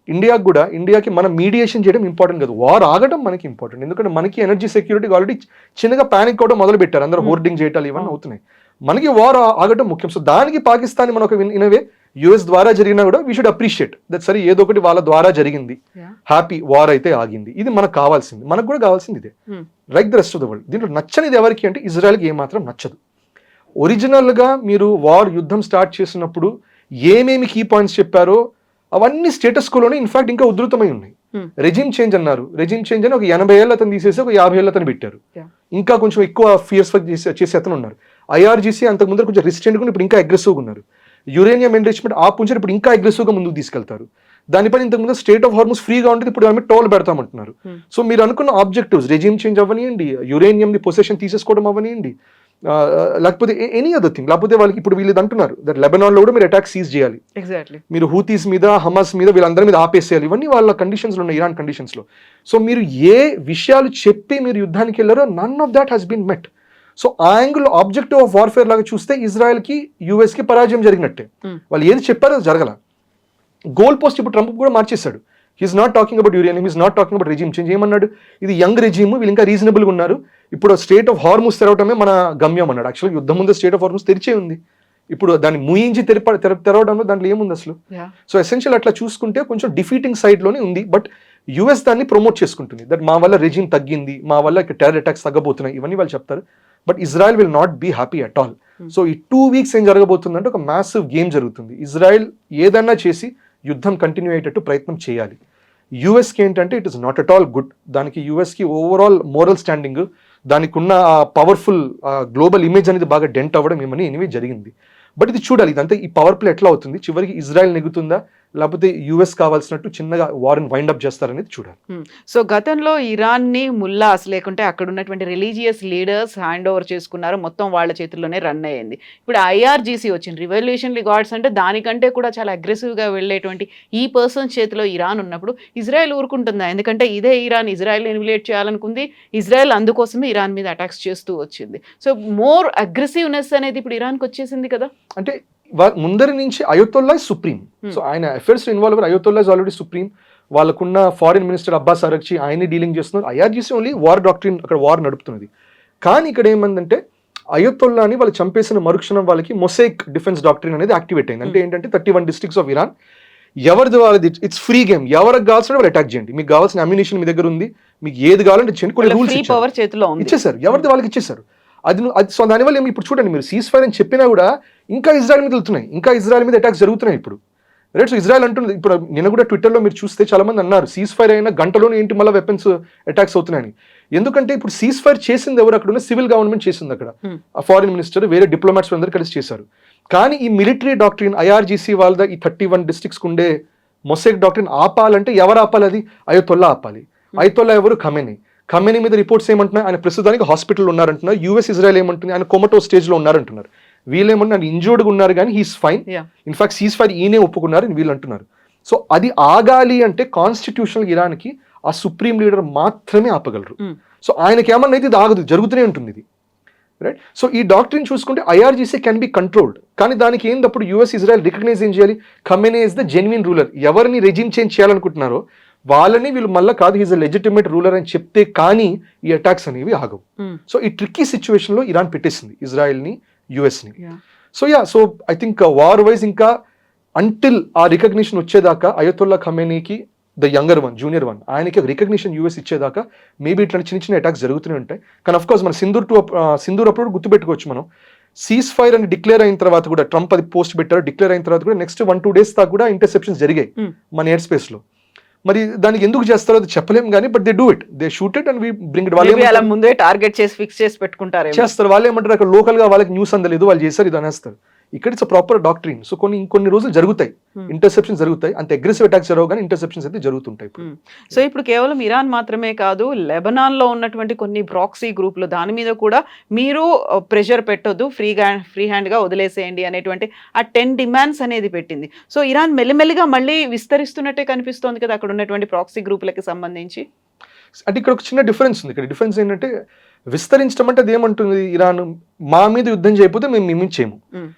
ఇండియాకి మనం మీడియేషన్ చేయడం ఇంపార్టెంట్ కాదు, వార్ ఆగడం మనకి ఇంపార్టెంట్. ఎందుకంటే మనకి ఎనర్జీ సెక్యూరిటీకి ఆల్రెడీ చిన్నగా ప్యానిక్ అవడం మొదలు పెట్టారు, అందరూ హోర్డింగ్ చేయటాలు ఇవన్నీ అవుతున్నాయి. మనకి వార్ ఆగడం ముఖ్యం. సో దానికి పాకిస్తాన్ మనం ఒక ఇన్ అ వే యుఎస్ ద్వారా జరిగినా కూడా వీ షుడ్ అప్రిషియేట్ దట్. సరే ఏదో ఒకటి వాళ్ళ ద్వారా జరిగింది, హ్యాపీ, వార్ అయితే ఆగింది. ఇది మనకు కావాల్సింది, మనకు కూడా కావాల్సింది ఇదే, like the rest of the world. దీంట్లో నచ్చనిది ఎవరికి అంటే ఇజ్రాయెల్కి ఏమాత్రం నచ్చదు. ఒరిజినల్గా మీరు యుద్ధం స్టార్ట్ చేసినప్పుడు ఏమేమి కీ పాయింట్స్ చెప్పారో అవన్నీ స్టేటస్ కోలోనే ఇన్ఫాక్ట్ ఇంకా ఉధృతమై ఉన్నాయి. రెజిమ్ చేంజ్ అన్నారు, రెజిమ్ చేంజ్ అని ఒక 80 ఏళ్ళు అతను తీసేసి ఒక 50 ఏళ్ళు అతను పెట్టారు. ఇంకా కొంచెం ఎక్కువ ఫియర్స్ చేసే అతను ఉన్నారు. ఐఆర్జీసీ అంతకు ముందర కొంచెం రిస్ట్రెంట్ గా ఇప్పుడు ఇంకా అగ్రెసివ్గా ఉన్నారు. యురేనియం ఎన్రిచ్మెంట్ ఆపుంచారు, ఇప్పుడు ఇంకా అగ్రెసివ్గా ముందుకు తీసుకెళ్తారు. దానిపైన ఇంతకుముందు స్టేట్ ఆఫ్ హార్మోస్ ఫ్రీగా ఉంటుంది, ఇప్పుడు దాని మీద టోల్ పెడతామంటున్నారు. సో మీరు అనుకున్న ఆబ్జెక్టివ్స్ రెజిమ్ చేంజ్ అవ్వనియండి, యురేనియం ది పొసెషన్ తీసేసుకోవడం అవ్వనియండి, లేకపోతే ఎనీ అదర్ థింగ్. లేకపోతే వాళ్ళకి ఇప్పుడు వీళ్ళు అంటున్నారు దట్ లెబనాన్ లో కూడా మీరు అటాక్ సీజ్ చేయాలి, మీరు హూతీస్ మీద, హమాస్ మీద, వీళ్ళందరి మీద ఆపేసేయాలి. ఇవన్నీ వాళ్ళ కండిషన్స్ లో ఉన్నాయి, ఇరాన్ కండిషన్స్ లో. సో మీరు ఏ విషయాలు చెప్పి మీరు యుద్ధానికి వెళ్ళారో none of that has been met. So ఆ యాంగిల్ ఆబ్జెక్టివ్ ఆఫ్ వార్ఫేర్ లాగా చూస్తే ఇజ్రాయెల్ కి యుఎస్ కి పరాజయం జరిగినట్టే. వాళ్ళు ఏది చెప్పారో అది జరగల. గోల్ పోస్ట్ ఇప్పుడు ట్రంప్ కూడా మార్చేశాడు. He's not talking about uranium, he's not talking about regime change. ఏమన్నాడు, ఇది యంగ్ రెజిమ్, వీళ్ళు ఇంకా రీజనబుల్ గా ఉన్నారు, ఇప్పుడు స్టేట్ ఆఫ్ హార్మూస్ తెరవటమే మన గమ్యం అన్నాడు. యాక్చువల్గా యుద్ధం ముందు స్టేట్ ఆఫ్ హార్మూస్ తెరిచే ఉంది, ఇప్పుడు దాన్ని ముయించి తెరవడంలో దాంట్లో ఏముంది అసలు? సో ఎసెన్షియల్ అట్లా చూసుకుంటే కొంచెం డిఫీటింగ్ సైడ్ లోనే ఉంది. బట్ యుఎస్ దాన్ని ప్రమోట్ చేసుకుంటుంది, దట్ మా వల్ల రెజిమ్ తగ్గింది, మా వల్ల టెర్రర్ అటాక్స్ తగ్గబోతున్నాయి, ఇవన్నీ వాళ్ళు చెప్తారు. But Israel will not be happy at all. So ఈ 2 weeks ఏం జరగబోతుందంటే ఒక మ్యాసివ్ గేమ్ జరుగుతుంది. ఇజ్రాయెల్ ఏదన్నా చేసి యుద్ధం కంటిన్యూ అయ్యేటట్టు ప్రయత్నం చేయాలి. యుఎస్కి ఏంటంటే it is not at all good. దానికి యుఎస్కి ఓవరాల్ మోరల్ స్టాండింగ్, దానికి ఉన్న పవర్ఫుల్ గ్లోబల్ ఇమేజ్ అనేది బాగా డెంట్ అవ్వడం ఏమని ఎనివే జరిగింది. బట్ ఇది చూడాలి, ఇదంతా ఈ పవర్ ప్లే ఎట్లా అవుతుంది, చివరికి ఇజ్రాయెల్ నెగ్గుతుందా లేకపోతే యుఎస్ కావాల్సినట్టు చిన్నగా వార్ని వైండ్ అప్ చేస్తారనేది చూడాలి. సో గతంలో ఇరాన్ని ముల్లాస్ లేకుంటే అక్కడ ఉన్నటువంటి రిలీజియస్ లీడర్స్ హ్యాండ్ ఓవర్ చేసుకున్నారు, మొత్తం వాళ్ళ చేతుల్లోనే రన్ అయ్యింది. ఇప్పుడు ఐఆర్జీసీ వచ్చింది, రివల్యూషనరీ గార్డ్స్ అంటే దానికంటే కూడా చాలా అగ్రెసివ్గా వెళ్ళేటువంటి ఈ పర్సన్ చేతిలో ఇరాన్ ఉన్నప్పుడు ఇజ్రాయెల్ ఊరుకుంటుందా? ఎందుకంటే ఇదే ఇరాన్ ఇజ్రాయెల్ని ఎలిమినేట్ చేయాలనుకుంది, ఇజ్రాయెల్ అందుకోసమే ఇరాన్ మీద అటాక్స్ చేస్తూ వచ్చింది. సో మోర్ అగ్రెసివ్నెస్ అనేది ఇప్పుడు ఇరాన్కి వచ్చేసింది కదా. అంటే ముందరి నుంచి అయోతొల్లా సుప్రీం, సో ఆయన affairs involve ayatollah is already supreme. వాళ్ళకున్న ఫారిన్ మినిస్టర్ అబ్బాస్ అరగ్చి ఆయన్ని డీలింగ్ చేస్తున్నారు. ఐఆర్జీసీ ఓన్లీ వార్ డాక్ట్రిన్ అక్కడ వార్ నడుపుతున్నది. కానీ ఇక్కడ ఏమందంటే అయోతొల్లాని వాళ్ళు చంపేసిన మరుక్షణం వాళ్ళకి మొసైక్ డిఫెన్స్ డాక్ట్రిన్ అనేది యాక్టివేట్ అయింది. అంటే ఏంటంటే 31 districts ఆఫ్ ఇరాన్ ఎవరిది వాళ్ళది, ఇట్స్ ఫ్రీ గేమ్, ఎవరికి కావాల్సిన వాళ్ళు అటాక్ చేయండి, మీకు కావాల్సిన అమ్యునిషన్ మీ దగ్గర ఉంది, మీకు ఏది కావాలంటే చేయండి, కొన్ని రూల్స్ ఇచ్చేసారు, ఎవరిది వాళ్ళకి ఇచ్చేసారు. అది సో దానివల్ల ఏమి ఇప్పుడు చూడండి, మీరు సీజ్ ఫైర్ అని చెప్పినా కూడా ఇంకా ఇజ్రాయెల్ మీద వెళ్తున్నాయి, ఇంకా ఇజ్రాయెల్ మీద అటాక్స్ జరుగుతున్నాయి ఇప్పుడు. రైట్, సో ఇజ్రాయెల్ అంటుంది, ఇప్పుడు నిన్న కూడా ట్విట్టర్లో మీరు చూస్తే చాలా మంది అన్నారు సీజ్ ఫైర్ అయినా గంటలోనే ఏంటి మళ్ళీ వెపన్స్ అటాక్స్ అవుతున్నాయని. ఎందుకంటే ఇప్పుడు సీజ్ ఫైర్ చేసింది ఎవరు, అక్కడ ఉన్న సివిల్ గవర్నమెంట్ చేసింది, అక్కడ ఆ ఫారిన్ మినిస్టర్ వేరే డిప్లొమాట్స్ అందరూ కలిసి చేశారు. కానీ ఈ మిలిటరీ డాక్ట్రిన్ ఐఆర్జీసీ వాళ్ళ ఈ 31 districts ఉండే మొసైక్ డాక్ట్రిన్ ఆపాలంటే ఎవరు ఆపాలి? అది అయోతొల్లా ఆపాలి. అయోతొల్లా ఎవరు? ఖమేనీ మీద రిపోర్ట్స్ ఏమంటున్నాయి, ఆయన ప్రస్తుతానికి హాస్పిటల్ ఉన్నారంటున్నారు. యుఎస్ ఇజ్రాయెల్ ఏమంటుంది, ఆయన కొమటో స్టేజ్ లో ఉన్నారంటున్నారు. వీళ్ళు ఏమంటున్నారు, ఇంజూర్డ్గా ఉన్నారు కానీ he's fine, in fact cease fire ఈయనే ఒప్పుకున్నారు వీళ్ళు అంటున్నారు. సో అది ఆగాలి అంటే కాన్స్టిట్యూషనల్ ఇరాన్కి ఆ సుప్రీం లీడర్ మాత్రమే ఆపగలరు. సో ఆయనకి ఏమన్నా అయితే ఇది ఆగదు, జరుగుతూనే ఉంటుంది ఇది. రైట్, సో ఈ డాక్ట్రిన్ చూసుకుంటే ఐఆర్జీసీ కెన్ బి కంట్రోల్డ్. కానీ దానికి ఏంటప్పుడు యుఎస్ ఇజ్రాయెల్ రికగ్నైజ్ ఏం చేయాలి, Khamenei is the genuine ruler, ఎవరిని రెజిమ్ చేంజ్ చేయాలనుకుంటున్నారో వాళ్ళని వీళ్ళు మళ్ళీ కాదు హీజ్ అ లెజిటిమేట్ రూలర్ అని చెప్తే కానీ ఈ అటాక్స్ అనేవి ఆగవు. సో ఈ ట్రిక్కీ సిచ్యువేషన్ లో ఇరాన్ పెట్టేసింది ఇజ్రాయెల్ ని, యుఎస్ ని. So I think war wise ఇంకా అంటిల్ ఆ రికగ్నిషన్ వచ్చేదాకా అయతొల్లా ఖమేనీకి the younger one, junior one, ఆయనకి రికగ్నిషన్ యూఎస్ ఇచ్చేదాకా మేబీ ఇట్లాంటి చిన్న చిన్న అటాక్స్ జరుగుతూనే ఉంటాయి. కానీ అఫ్ కోర్స్ మన సింధూర్ అప్పుడు గుర్తుపెట్టుకోవచ్చు మనం, సీజ్ ఫైర్ అని డిక్లేర్ అయిన తర్వాత కూడా ట్రంప్ అది పోస్ట్ పెట్టారు, డిక్లేర్ అయిన తర్వాత కూడా నెక్స్ట్ 1-2 days దాకా కూడా ఇంటర్సెప్షన్స్ జరిగాయి మన ఎయిర్ స్పేస్ లో. మరి దానికి ఎందుకు చేస్తారో అది చెప్పలేము కానీ but they do it, they shoot it and we bring it. వాళ్ళు ముందే టార్గెట్ చేసి ఫిక్స్ చేసి పెట్టుకుంటారు, చేస్తారు. వాళ్ళు ఏమంటారు, అక్కడ లోకల్ గా వాళ్ళకి న్యూస్ అందలేదు, వాళ్ళు చేశారు ఇది అనేస్తారు. ఇక్కడ ఇట్స్ ప్రాపర్ డాక్ట్రిన్. సో కొన్ని రోజులు జరుగుతాయి, ఇంటర్సెప్షన్స్ జరుగుతాయి, అంత అగ్రెసివ్ అటాక్స్ జరగవు కానీ ఇంటర్సెప్షన్స్ అయితే జరుగుతుంటాయి. సో ఇప్పుడు కేవలం ఇరాన్ మాత్రమే కాదు, లెబనాన్ లో ఉన్నటువంటి కొన్ని ప్రాక్సీ గ్రూపులు దాని మీద కూడా మీరు ప్రెషర్ పెట్టొద్దు, ఫ్రీ హ్యాండ్ గా వదిలేసేయండి అనేటువంటి ఆ 10 demands అనేది పెట్టింది. సో ఇరాన్ మెల్లిమెల్లిగా మళ్ళీ విస్తరిస్తున్నట్టే కనిపిస్తోంది కదా అక్కడ ఉన్నటువంటి ప్రాక్సీ గ్రూపులకి సంబంధించి. అంటే ఇక్కడ ఒక చిన్న డిఫరెన్స్ ఉంది. ఇక్కడ డిఫరెన్స్ ఏంటంటే విస్తరించడం అంటే అది ఏమంటుంది, ఇరాన్ మా మీద యుద్ధం చేయకపోతే మేము మించేము,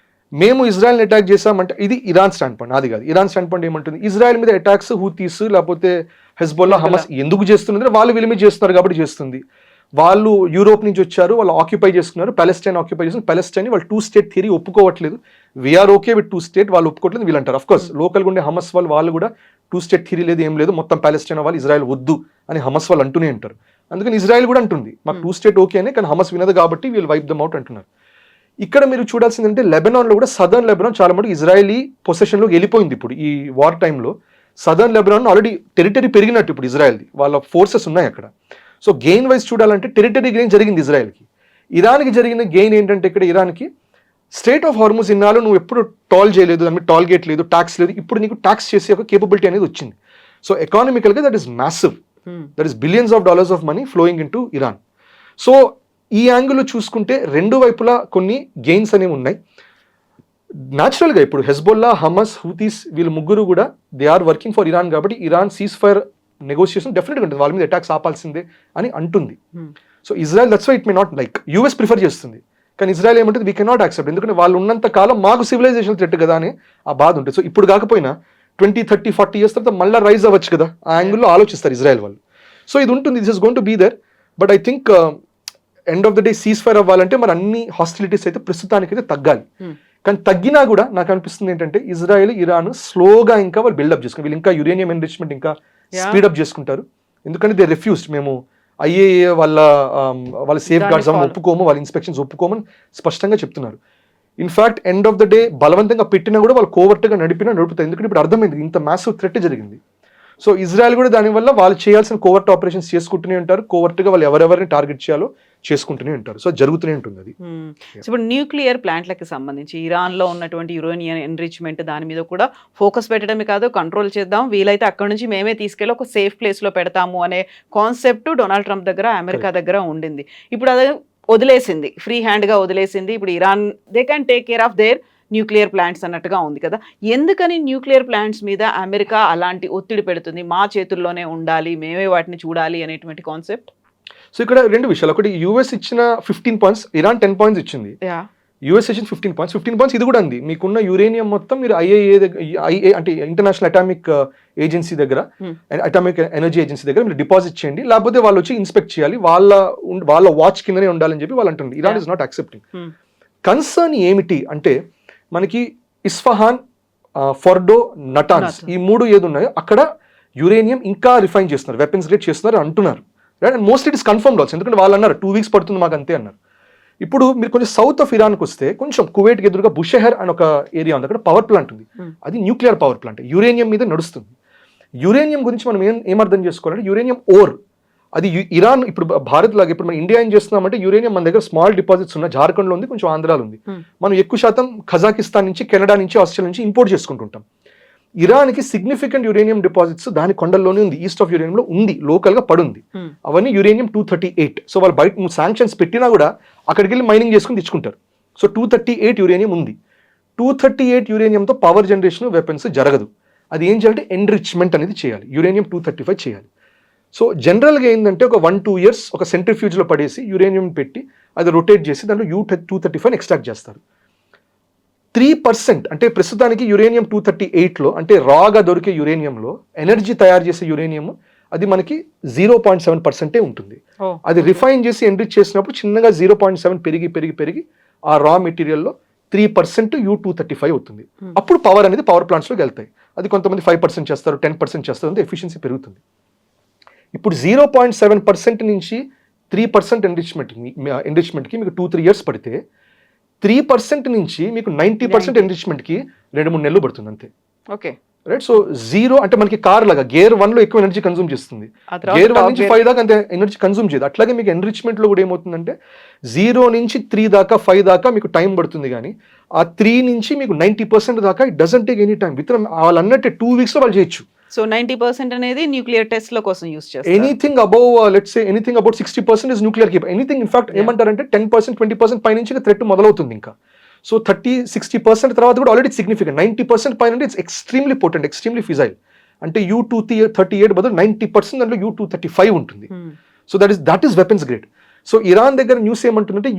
మేము ఇజ్రాయెల్ని అటాక్ చేసామంటే ఇది ఇరాన్ స్టాండ్ పాయింట్, అది కాదు. ఇరాన్ స్టాండ్ పాయింట్ ఏమంటుంది, ఇజ్రాయెల్ మీద అటాక్స్ హూతీస్ లేకపోతే హెజ్బొల్లా, హమాస్ ఎందుకు చేస్తున్నారు, వాళ్ళు వీళ్ళ మీద చేస్తున్నారు కాబట్టి చేస్తుంది. వాళ్ళు యూరోప్ నుంచి వచ్చారు, వాళ్ళు ఆక్యుపై చేసుకున్నారు, పాలెస్టైన్ ఆక్యుపై చేస్తున్నారు, పాలెస్టైన్ వాళ్ళు 2 state థియరీ ఒప్పుకోవట్లేదు, వీఆర్ ఓకే విత్ 2 state, వాళ్ళు ఒప్పుకోవట్లేదు వీళ్ళు అంటారు. అఫ్కోర్స్ లోకల్గా ఉండే హమస్ వాళ్ళు కూడా 2 state థియరీ లేదు, ఏం లేదు, మొత్తం పాలెస్టైన్ వాళ్ళు ఇజ్రాయెల్ వద్దు అని హమస్ వాళ్ళు అంటూనే ఉంటారు. అందుకని ఇజ్రాయెల్ కూడా అంటుంది మాకు 2 state ఓకే అని, కానీ హమస్ వినదు కాబట్టి వీళ్ళు వైప్ దమ్ అవుట్ అంటున్నారు. ఇక్కడ మీరు చూడాల్సింది అంటే లెబనాన్లో కూడా సదర్న్ లెబనాన్ చాలా మటుకు ఇజ్రాయలీ పొసెషన్లోకి వెళ్ళిపోయింది. ఇప్పుడు ఈ వార్ టైంలో సదర్న్ లెబనాన్ ఆల్రెడీ టెరిటరీ పెరిగినట్టు ఇప్పుడు ఇజ్రాయెల్ది, వాళ్ళ ఫోర్సెస్ ఉన్నాయి అక్కడ. సో గెయిన్ వైజ్ చూడాలంటే టెరిటరీ గెయిన్ జరిగింది ఇజ్రాయెల్కి. ఇరాన్కి జరిగిన గెయిన్ ఏంటంటే ఇక్కడ ఇరాన్కి స్ట్రెయిట్ ఆఫ్ హార్ముజ్ ఇన్నాళ్ళు నువ్వు ఎప్పుడు టాల్ చేయలేదు, దాని మీద టాల్ గేట్ లేదు, ట్యాక్స్ లేదు, ఇప్పుడు నీకు ట్యాక్స్ చేసే ఒక కేపబిలిటీ అనేది వచ్చింది. సో ఎకానమికల్గా that is massive, that is billions of dollars of money flowing in to Iran. So ఈ యాంగిల్లో చూసుకుంటే రెండు వైపులా కొన్ని గెయిన్స్ అనేవి ఉన్నాయి. న్యాచురల్గా ఇప్పుడు హెజ్బొల్లా, హమస్, హూతీస్ వీళ్ళు ముగ్గురు కూడా they are working for Iran కాబట్టి ఇరాన్ సీజ్ ఫైర్ నెగోషియేషన్ డెఫినెట్గా ఉంటుంది, వాళ్ళ మీద అటాక్స్ ఆపాల్సిందే అని అంటుంది. So Israel that's why it may not like, US prefer చేస్తుంది కానీ ఇజ్రాయెల్ ఏమంటుంది వీ కెనాట్ యాక్సెప్ట్, ఎందుకంటే వాళ్ళు ఉన్నంత కాలం మాకు సివిలైజేషన్ థ్రెట్ కదా అని ఆ బాధ ఉంటుంది. సో ఇప్పుడు కాకపోయినా 20, 30, 40 years తర్వాత మళ్ళీ రైజ్ అవ్వచ్చు కదా, ఆ యాంగిల్లో ఆలోచిస్తారు ఇజ్రాయెల్ వాళ్ళు. సో ఇది ఉంటుంది, this is going to be there. But I think end of the day cease fire అవ్వాలంటే మరి అన్ని హాస్టిలిటీస్ అయితే ప్రస్తుతానికి అయితే తగ్గాలి. కానీ తగ్గినా కూడా నాకు అనిపిస్తుంది ఏంటంటే ఇజ్రాయెల్ ఇరాన్ స్లోగా ఇంకా వాళ్ళు బిల్డప్ చేసుకుని వీళ్ళు ఇంకా యురేనియం ఎన్రిచ్మెంట్ ఇంకా స్పీడప్ చేసుకుంటారు. ఎందుకంటే దే రిఫ్యూజ్డ్, మేము ఐఏఏ వాళ్ళ సేఫ్ గార్డ్స్ ఒప్పుకోము, వాళ్ళ ఇన్స్పెక్షన్స్ ఒప్పుకోమని స్పష్టంగా చెప్తున్నారు. In fact end of the day బలవంతంగా పెట్టినా కూడా వాళ్ళు కోవర్ట్గా నడుపుతారు. ఎందుకంటే ఇప్పుడు అర్థమైంది ఇంత మ్యాసివ్ థ్రెట్ జరిగింది. సో ఇజ్రాయెల్ కూడా దానివల్ల వాళ్ళు చేయాల్సిన కోవర్ట్ ఆపరేషన్స్ చేసుకుంటూనే ఉంటారు, కోవర్ట్గా వాళ్ళు ఎవరెవరిని టార్గెట్ చేయాలో చేసుకుంటూనే ఉంటారు. సో జరుగుతూనే ఉంటుంది అది. సో ఇప్పుడు న్యూక్లియర్ ప్లాంట్లకి సంబంధించి ఇరాన్లో ఉన్నటువంటి యురేనియం ఎన్రిచ్మెంట్ దాని మీద కూడా ఫోకస్ పెట్టడమే కాదు, కంట్రోల్ చేద్దాం, వీలైతే అక్కడ నుంచి మేమే తీసుకెళ్ళి ఒక సేఫ్ ప్లేస్లో పెడతాము అనే కాన్సెప్ట్ డొనాల్డ్ ట్రంప్ దగ్గర, అమెరికా దగ్గర ఉండింది. ఇప్పుడు అది వదిలేసింది, ఫ్రీ హ్యాండ్గా వదిలేసింది. ఇప్పుడు Iran they can take care of their nuclear plants అన్నట్టుగా ఉంది కదా. ఎందుకని న్యూక్లియర్ ప్లాంట్స్ మీద అమెరికా అలాంటి ఒత్తిడి పెడుతుంది, మా చేతుల్లోనే ఉండాలి, మేమే వాటిని చూడాలి అనేటువంటి కాన్సెప్ట్? సో ఇక్కడ రెండు విషయాలు, ఒకటి యుఎస్ ఇచ్చిన 15 పాయింట్స్, ఇరాన్ 10 పాయింట్స్ ఇచ్చింది. యుఎస్ ఇచ్చిన 15 పాయింట్స్ ఇది కూడా ఉంది. మీకున్న యురేనియం మొత్తం మీరు ఐఏఏ అంటే ఇంటర్నేషనల్ అటామిక్ ఏజెన్సీ దగ్గర, అటామిక్ ఎనర్జీ ఏజెన్సీ దగ్గర మీరు డిపాజిట్ చేయండి, లేకపోతే వాళ్ళు వచ్చి ఇన్స్పెక్ట్ చేయాలి, వాళ్ళ వాచ్ కిందనే ఉండాలని చెప్పి వాళ్ళు అంటుంది. Iran is not accepting. Concern ఏమిటి అంటే మనకి ఇస్ఫహాన్, ఫోర్డో, నటాన్స్ ఈ 3 ఏది ఉన్నాయో అక్కడ యురేనియం ఇంకా రిఫైన్ చేస్తున్నారు, వెపన్స్ గ్రేడ్ చేస్తున్నారు అంటున్నారు. Right, and most it is confirmed also, ఎందుకంటే వాళ్ళు అన్నారు 2 వీక్స్ పడుతుంది మాకు అంతే అన్నారు. ఇప్పుడు మీరు కొంచెం సౌత్ ఆఫ్ ఇరాన్కి వస్తే కొంచెం కువైట్కి ఎదురుగా బుషెహర్ అని ఒక ఏరియా ఉంది, అక్కడ పవర్ ప్లాంట్ ఉంది. అది న్యూక్లియర్ పవర్ ప్లాంట్, యురేనియం మీద నడుస్తుంది. యురేనియం గురించి మనం ఏం అర్థం చేసుకోవాలంటే యురేనియం ఓర్, అది ఇరాన్ ఇప్పుడు భారత్ లాగా ఇప్పుడు మనం ఇండియా ఏం చేస్తున్నామంటే యురేనియం మన దగ్గర స్మాల్ డిపాజిట్స్ ఉన్న జార్ఖండ్లో ఉంది, కొంచెం ఆంధ్రాలో ఉంది. మనం ఎక్కువ శాతం కజాకిస్తాన్ నుంచి, కెనడా నుంచి, ఆస్ట్రేలియా నుంచి ఇంపోర్ట్ చేసుకుంటుంటాం. ఇరాన్కి సిగ్నిఫికెంట్ యురేనియం డిపాజిట్స్ దాని కొండల్లోనే ఉంది, ఈస్ట్ ఆఫ్ యురేనియంలో ఉంది, లోకల్గా పడుంది. అవన్నీ యురేనియం 238. సో వాళ్ళు బయట శాంక్షన్స్ పెట్టినా కూడా అక్కడికి వెళ్ళి మైనింగ్ చేసుకుని తెచ్చుకుంటారు. సో 238 యురేనియం ఉంది. 238 యురేనియంతో పవర్ జనరేషన్, వెపన్స్ జరగదు. అది ఏం చేయాలంటే ఎన్రిచ్మెంట్ అనేది చేయాలి, యురేనియం 235 చేయాలి. సో జనరల్గా ఏంటంటే ఒక 1-2 ఇయర్స్ ఒక సెంట్రిఫ్యూజ్లో పడేసి యురేనియం పెట్టి అది రొటేట్ చేసి దాంట్లో U235 ఎక్స్ట్రాక్ట్ చేస్తారు. 3% అంటే ప్రస్తుతానికి యురేనియం 238లో అంటే రాగా దొరికే యురేనియంలో ఎనర్జీ తయారు చేసే యురేనియం అది మనకి 0.7% ఉంటుంది. అది రిఫైన్ చేసి ఎన్రిచ్ చేసినప్పుడు చిన్నగా 0.7 పెరిగి ఆ రా మెటీరియల్లో 3% U235 అవుతుంది. అప్పుడు పవర్ అనేది పవర్ ప్లాంట్స్లోకి వెళ్తాయి. అది కొంతమంది 5% చేస్తారు, 10% చేస్తారు, అంతే ఎఫిషియన్సీ పెరుగుతుంది. ఇప్పుడు 0.7% నుంచి 3% ఎన్రిచ్మెంట్కి మీకు 2-3 ఇయర్స్ పడితే 3% నుంచి మీకు 90% ఎన్రిచ్మెంట్కి 2-3 నెలలు పడుతుంది అంతే. Okay, right. సో 0 అంటే మనకి కార్ లాగా గేర్ 1లో ఎక్కువ ఎనర్జీ కన్సూమ్ చేస్తుంది, గేర్ 1 నుంచి 5 దాకా అంతే ఎనర్జీ కన్సూమ్ చేయదు. అట్లాగే మీకు ఎన్రిచ్మెంట్లో కూడా ఏమవుతుందంటే 0 నుంచి 3 దాకా 5 దాకా మీకు టైం పడుతుంది, కానీ ఆ 3 నుంచి మీకు 90% దాకా it doesn't take any time. With వాళ్ళు అన్నట్టే 2 వీక్స్లో వాళ్ళు చేయొచ్చు. సో 90% అనేది న్యూక్లియర్ టెస్ట్ల కోసం యూస్ చేస్తారు. Anything above let's say anything about 60% is nuclear keep. Anything in fact ఏమంటారంటే 10%, 20% పై నుంచి థ్రెట్ మొదలవుతుంది ఇంకా. సో 30-60% తర్వాత కూడా ఆల్రెడీ సిగ్నిఫికెంట్. 90% పైన it's extremely potent, extremely fissile. అంటే U238 బదులు 90% దాంట్లో U235 ఉంటుంది. So that is weapons grade. So Iran దగ్గర న్యూస్ ఏమంటుందంటే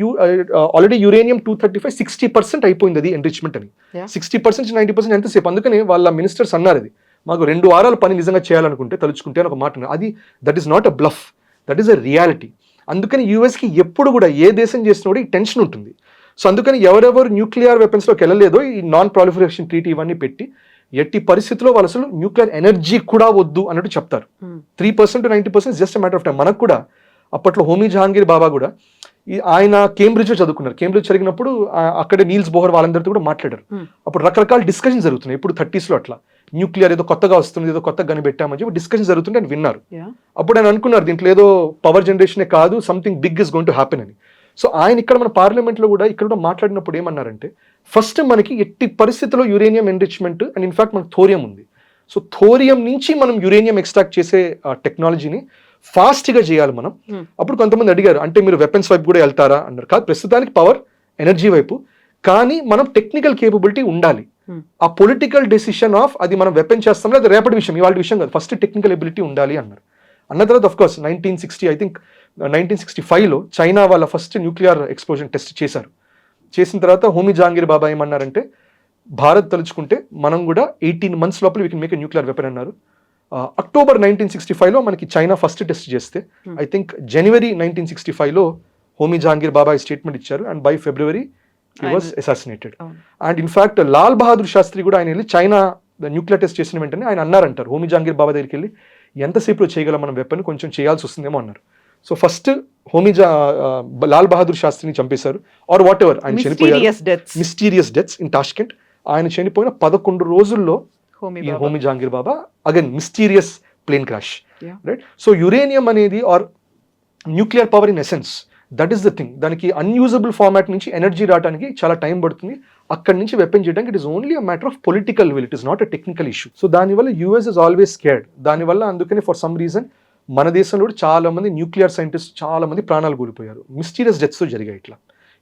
ఆల్రెడీ యురేనియం 235 60% అయిపోయింది అది ఎన్రిచ్మెంట్ అని. 60% 90% ఎంతసేపు? అందుకని వాళ్ళ మినిస్టర్స్ అన్నారు అది మాకు 2 వారాల పని నిజంగా చేయాలనుకుంటే తలుచుకుంటే అని ఒక మాట. అది that is not a bluff, that is a reality. అందుకని యూఎస్కి ఎప్పుడు కూడా ఏ దేశం చేసినా కూడా ఈ టెన్షన్ ఉంటుంది. సో అందుకని ఎవరెవరు న్యూక్లియర్ వెపన్స్లోకి వెళ్ళలేదో ఈ నాన్ ప్రాలిఫరేషన్ ట్రీటీ ఇవన్నీ పెట్టి ఎట్టి పరిస్థితుల్లో వాళ్ళు అసలు న్యూక్లియర్ ఎనర్జీ కూడా వద్దు అన్నట్టు చెప్తారు. 3% to 90% just matter of time. మనకు కూడా అప్పట్లో హోమీ జహాంగీర్ బాబా కూడా ఆయన కేంబ్రిడ్జ్లో చదువుకున్నారు. కేంబ్రిడ్జ్ జరిగినప్పుడు అక్కడే నీల్స్ బోహర్ వాళ్ళందరితో కూడా మాట్లాడారు. అప్పుడు రకరకాల డిస్కషన్ జరుగుతున్నాయి. ఇప్పుడు 30s అట్లా న్యూక్లియర్ ఏదో కొత్తగా వస్తుంది, ఏదో కొత్తగా కనిపెట్టామని చెప్పి డిస్కషన్ జరుగుతుంటే ఆయన విన్నారు. అప్పుడు ఆయన అనుకున్నారు దీంట్లో ఏదో పవర్ జనరేషనే కాదు, something big is going to happen అని. సో ఆయన ఇక్కడ మన పార్లమెంట్లో కూడా ఇక్కడ మాట్లాడినప్పుడు ఏమన్నారంటే ఫస్ట్ మనకి ఎట్టి పరిస్థితుల్లో యురేనియం ఎన్రిచ్మెంట్ అండ్ ఇన్ఫాక్ట్ మనకు థోరియం ఉంది. సో థోరియం నుంచి మనం యురేనియం ఎక్స్ట్రాక్ట్ చేసే టెక్నాలజీని ఫాస్ట్గా చేయాలి మనం. అప్పుడు కొంతమంది అడిగారు అంటే మీరు వెపన్స్ వైపు కూడా వెళ్తారా అన్నారు. కాదు, ప్రస్తుతానికి పవర్ ఎనర్జీ వైపు, కానీ మనం టెక్నికల్ కేపబిలిటీ ఉండాలి. ఆ పొలిటికల్ డెసిషన్ ఆఫ్ అది మనం వెపన్ చేస్తాం అది రేపటి విషయం, ఇవాళ విషయం కాదు. ఫస్ట్ టెక్నికల్ ఎబిలిటీ ఉండాలి అన్నారు. అన్న తర్వాత ఆఫ్ కోర్స్ 1965లో చైనా వాళ్ళ ఫస్ట్ న్యూక్లియర్ ఎక్స్ప్లోజన్ టెస్ట్ చేశారు. చేసిన తర్వాత హోమీ జహాంగీర్ బాబా ఏమన్నారంటే భారత్ తలుచుకుంటే మనం కూడా 18 months లోపల we can make a nuclear weapon అన్నారు. అక్టోబర్ 1965లో మనకి చైనా ఫస్ట్ టెస్ట్ చేస్తే ఐ థింక్ జనవరి 1965లో హోమీ జహాంగీర్ బాబా స్టేట్మెంట్ ఇచ్చారు. And by February he was assassinated. అవును. అండ్ ఇన్ఫాక్ట్ లాల్ బహదూర్ శాస్త్రి కూడా ఆయన వెళ్ళి చైనా న్యూక్లియర్ టెస్ట్ చేసిన వెంటనే ఆయన అన్నారంటారు హోమీ జహాంగీర్ బాబా దగ్గరికి వెళ్ళి ఎంతసేపులో చేయగలం మనం వెపన్, కొంచెం చేయాల్సి వస్తుందేమో అన్నారు. సో ఫస్ట్ లాల్ బహదూర్ శాస్త్రిని చంపేశారు ఆర్ వాట్ ఎవర్, ఆయన చనిపోయారు. Mysterious deaths in Tashkent. ఆయన చనిపోయిన 11 రోజుల్లో ఈ Homi Jehangir Bhabha again mysterious plane crash, right? So uranium అనేది or nuclear power in essence, that is the thing. దానికి అన్యూజబుల్ ఫార్మాట్ నుంచి ఎనర్జీ రావడానికి చాలా టైం పడుతుంది. అక్కడి నుంచి వెపన్ చేయడానికి it is only a matter of political will, it is not a technical issue. So దానివల్ల యూఎస్ ఇస్ ఆల్వేస్ స్కేర్డ్. దానివల్ల అందుకని ఫర్ సమ్ రీజన్ మన దేశంలో కూడా చాలా మంది న్యూక్లియర్ సైంటిస్ట్ చాలా మంది ప్రాణాలు కోల్పోయారు, మిస్టీరియస్ డెత్స్ జరిగాయి ఇట్లా.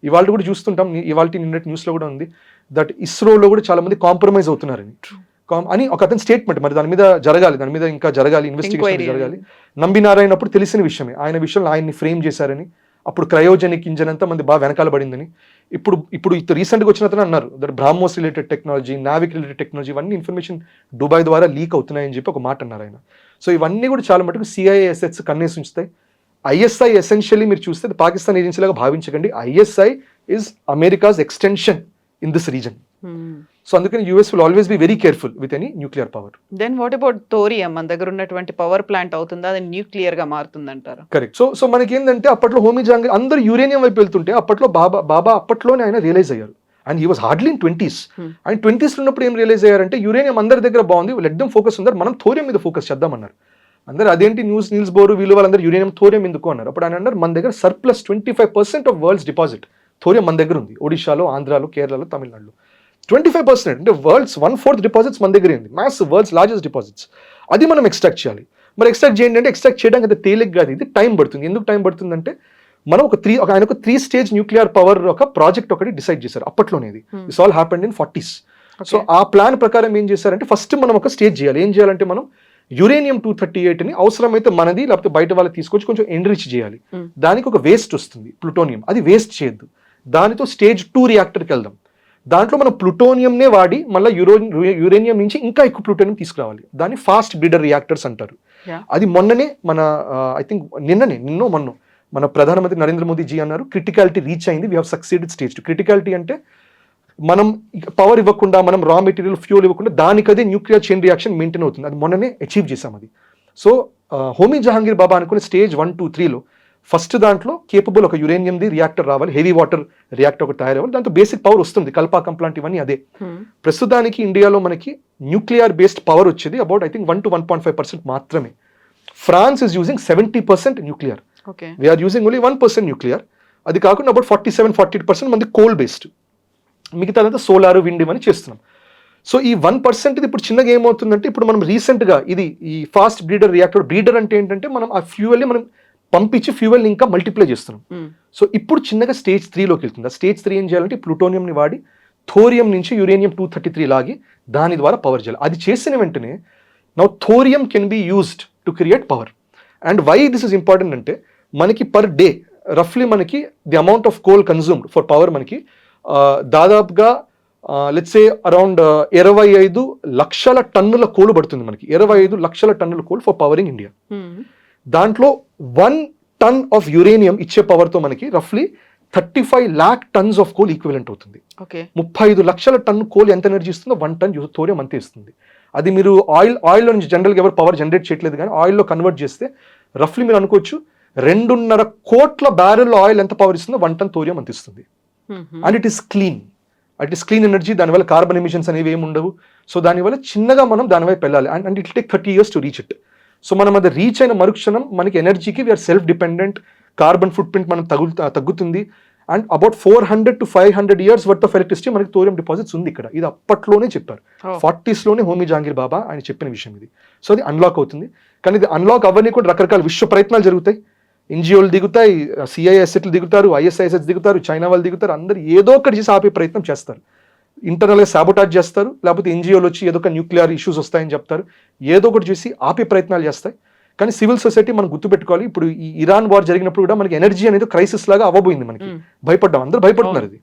ఇవాళ కూడా చూస్తుంటాం, ఇవాళ నిన్నటి న్యూస్లో కూడా ఉంది దట్ ఇస్రోలో కూడా చాలా మంది కాంప్రమైజ్ అవుతున్నారని అని ఒక అతని స్టేట్మెంట్. మరి దాని మీద జరగాలి, దాని మీద ఇంకా జరగాలి, ఇన్వెస్టిగేషన్ జరగాలి. నంబినారాయణప్పుడు తెలిసిన విషయమే, ఆయన విషయంలో ఆయన్ని ఫ్రేమ్ చేశారని, అప్పుడు క్రయోజెనిక్ ఇంజన్ అంతా మంది బాగా వెనకాల పడిందని. ఇప్పుడు రీసెంట్గా వచ్చిన అతను అన్నారు that BrahMos related technology, Navik related technology ఇవన్నీ ఇన్ఫర్మేషన్ దుబాయ్ ద్వారా లీక్ అవుతున్నాయని చెప్పి ఒక మాట అన్నారు ఆయన. సో ఇవన్నీ కూడా చాలా మటుకు సిఐఏ ఎసెట్స్ కన్నేసి ఉంచుతాయి. ఐఎస్ఐ ఎసెన్షియల్లీ మీరు చూస్తే పాకిస్తాన్ ఏజెన్సీ లాగా భావించకండి. ISI is America's extension in this region. So అందుకని US will always be very careful with any nuclear power. Then what about thorium? మన దగ్గర ఉన్నటువంటి పవర్ ప్లాంట్ అవుతుందా, అది న్యూక్లియర్ గా మారుతుందంటారా? కరెక్ట్. సో మనకి ఏంటంటే అప్పట్లో హోమీ జహాంగీర్ అందరూ యురేనియం వైపు వెళ్తుంటే అప్పట్లో బాబా అప్పట్లోనే ఆయన రియలైజ్ అయ్యారు. And he was hardly in 20s. ఆయన 20s ఉన్నప్పుడు ఏం రియలైజ్ అయ్యారంటే యూరేనియం అందరి దగ్గర బాగుంది, లెట్ దెమ్ ఫోకస్ ఉంది, మనం థోరియం మీద ఫోకస్ చేద్దామన్నారు. అందరూ అదేంటి నీల్స్ బోర్ వీళ్ళు వాళ్ళందరూ యురేనియం థోరియం ఎందుకు అన్నారు. అప్పుడు ఆయన అన్నారు మన దగ్గర surplus 25% of world's deposit thorium మన దగ్గర ఉంది, ఒడిశాలో, ఆంధ్రాలో, కేరళలో, తమిళనాడులో 25%. అంటే వరల్డ్స్ 1/4 డిపాజిట్స్ మన దగ్గర ఉంది, మ్యాస్ వరల్డ్స్ లార్జెస్ట్ డిపాజిట్స్. అది మనం ఎక్స్ట్రాక్ట్ చేయాలి. మరి ఎక్స్ట్రాక్ట్ చేయండి అంటే ఎక్స్ట్రాక్ట్ చేయడానికి అది తేలిక కాదు, ఇది టైం పడుతుంది. ఎందుకు టైం పడుతుందంటే మనం ఆయన ఒక 3 స్టేజ్ న్యూక్లియర్ పవర్ ఒక ప్రాజెక్ట్ ఒకటి డిసైడ్ చేశారు అప్పట్లోనే. This all happened in 40s. So ఆ ప్లాన్ ప్రకారం ఏం చేశారంటే ఫస్ట్ మనం ఒక స్టేజ్ చేయాలి. ఏం చేయాలంటే మనం యురేనియం 238ని అవసరమైతే మనది లేకపోతే బయట వాళ్ళకి తీసుకొచ్చి కొంచెం ఎన్రిచ్ చేయాలి. దానికి ఒక వేస్ట్ వస్తుంది ప్లూటోనియం, అది వేస్ట్ చేయొద్దు. దానితో స్టేజ్ 2 రియాక్టర్కి వెళ్దాం. దాంట్లో మనం ప్లూటోనియంనే వాడి మళ్ళీ యురేనియం నుంచి ఇంకా ఎక్కువ ప్లూటోనియం తీసుకురావాలి. దాన్ని ఫాస్ట్ బ్రీడర్ రియాక్టర్స్ అంటారు. అది మొన్ననే మన ఐ థింక్ మొన్న మన ప్రధానమంత్రి నరేంద్ర మోదీ జీ అన్నారు క్రిటికాలిటీ రీచ్ అయింది, we have succeeded stage 2. Criticality అంటే మనం పవర్ ఇవ్వకుండా, మనం రా మెటీరియల్ ఫ్యూల్ ఇవ్వకుండా దానికదే న్యూక్లియర్ చైన్ రియాక్షన్ మెయింటైన్ అవుతుంది. అది మొన్ననే అచీవ్ చేసాం అది. సో హోమీ జహాంగీర్ బాబా అనుకునే స్టేజ్ 1, 2, 3లో ఫస్ట్ దాంట్లో కేపబుల్ ఒక యురేనియంది రియాక్టర్ రావాలి, హెవీ వాటర్ రియాక్టర్ ఒకటి తయారవ్వాలి, దాంతో బేసిక్ పవర్ వస్తుంది, కల్పాకం లాంటివన్నీ అదే. ప్రస్తుతానికి ఇండియాలో మనకి న్యూక్లియర్ బేస్డ్ పవర్ వచ్చేది అబౌట్ ఐ థింక్ 1 to 1.5% మాత్రమే. France is using 70% nuclear, we're using only 1% nuclear. అది కాకుండా అబౌట్ 47-48% మంది కోల్ బేస్డ్, మిగతాదంతా సోలార్, విండ్ ఇవన్నీ చేస్తున్నాం. సో ఈ 1% ఇప్పుడు చిన్నగా ఏమవుతుందంటే ఇప్పుడు మనం రీసెంట్గా ఈ ఫాస్ట్ బ్రీడర్ రియాక్టర్, బ్రీడర్ అంటే ఏంటంటే మనం ఆ ఫ్యూయల్ని మనం పంపించి ఫ్యూయల్ని ఇంకా మల్టిప్లై చేస్తున్నాం. సో ఇప్పుడు చిన్నగా స్టేజ్ 3లోకి వెళ్తుంది. ఆ స్టేజ్ 3 ఏం చేయాలంటే ప్లూటోనియంని వాడి థోరియం నుంచి యురేనియం 233 లాగి దాని ద్వారా పవర్ చేయాలి. అది చేసిన వెంటనే now thorium can be used to create power. And why this is important అంటే మనకి పర్ డే రఫ్లీ మనకి the amount of coal consumed for power మనకి దాదాపుగా లెట్స్ సే అరౌండ్ 25 లక్షల టన్నుల కోల్ పడుతుంది మనకి. 25 లక్షల టన్నుల కోల్ ఫర్ పవరింగ్ ఇండియా. దాంట్లో 1 టన్ ఆఫ్ యురేనియం ఇచ్చే పవర్తో మనకి రఫ్లీ 35 lakh tons of coal equivalent అవుతుంది. 35 లక్షల టన్ను కోల్ ఎంత ఎనర్జీ ఇస్తుందో 1 ton థోరియం అంతే ఇస్తుంది. అది మీరు ఆయిల్లో నుంచి జనరల్గా ఎవరు పవర్ జనరేట్ చేయట్లేదు, కానీ ఆయిల్లో కన్వర్ట్ చేస్తే రఫ్లీ మీరు అనుకోవచ్చు 2.5 కోట్ల బ్యారెల్ ఆయిల్ ఎంత పవర్ ఇస్తుందో 1 ton థోరియం అంత ఇస్తుంది. And it is clean, energy. దానివల్ల కార్బన్ ఎమిషన్స్ అనేవి ఏమి ఉండవు. సో దానివల్ల చిన్నగా మనం దానివైపు వెళ్ళాలి. And it take 30 years to reach it. So మనం అది రీచ్ అయిన మరుక్షణం మనకి ఎనర్జీకి we're self dependent, carbon footprint మనం తగ్గుతుంది. And about 400 to 500 years worth of electricity మనకి థోరియం డిపాజిట్స్ ఉంది ఇక్కడ. ఇది అప్పట్లోనే చెప్పారు, 40s లోనే హోమీ జహాంగీర్ బాబా ఆయన చెప్పిన విషయం ఇది. సో అది అన్లాక్ అవుతుంది. కానీ ఇది అన్లాక్ అవ్వని కూడా రకరకాల విశ్వ ప్రయత్నాలు జరుగుతాయి. ఎన్జిఓలు దిగుతాయి, సిఐఎస్ఎట్లు దిగుతారు, ఐఎస్ఐఎస్ఎస్ దిగుతారు, చైనా వాళ్ళు దిగుతారు. అందరు ఏదో ఒకటి చేసి ఆపే ప్రయత్నం చేస్తారు. ఇంటర్నల్గా సాబోటాజ్ చేస్తారు, లేకపోతే ఎన్జిఓలు వచ్చి ఏదో ఒక న్యూక్లియర్ ఇష్యూస్ వస్తాయని చెప్తారు, ఏదో ఒకటి చేసి ఆపే ప్రయత్నాలు చేస్తాయి. కానీ సివిల్ సొసైటీ మనం గుర్తుపెట్టుకోవాలి. ఇప్పుడు ఈ ఇరాన్ వార్ జరిగినప్పుడు కూడా మనకి ఎనర్జీ అనేది క్రైసిస్ లాగా అవ్వబోయింది. మనకి భయపడ్డాం, అందరూ భయపడుతున్నారు. ఇది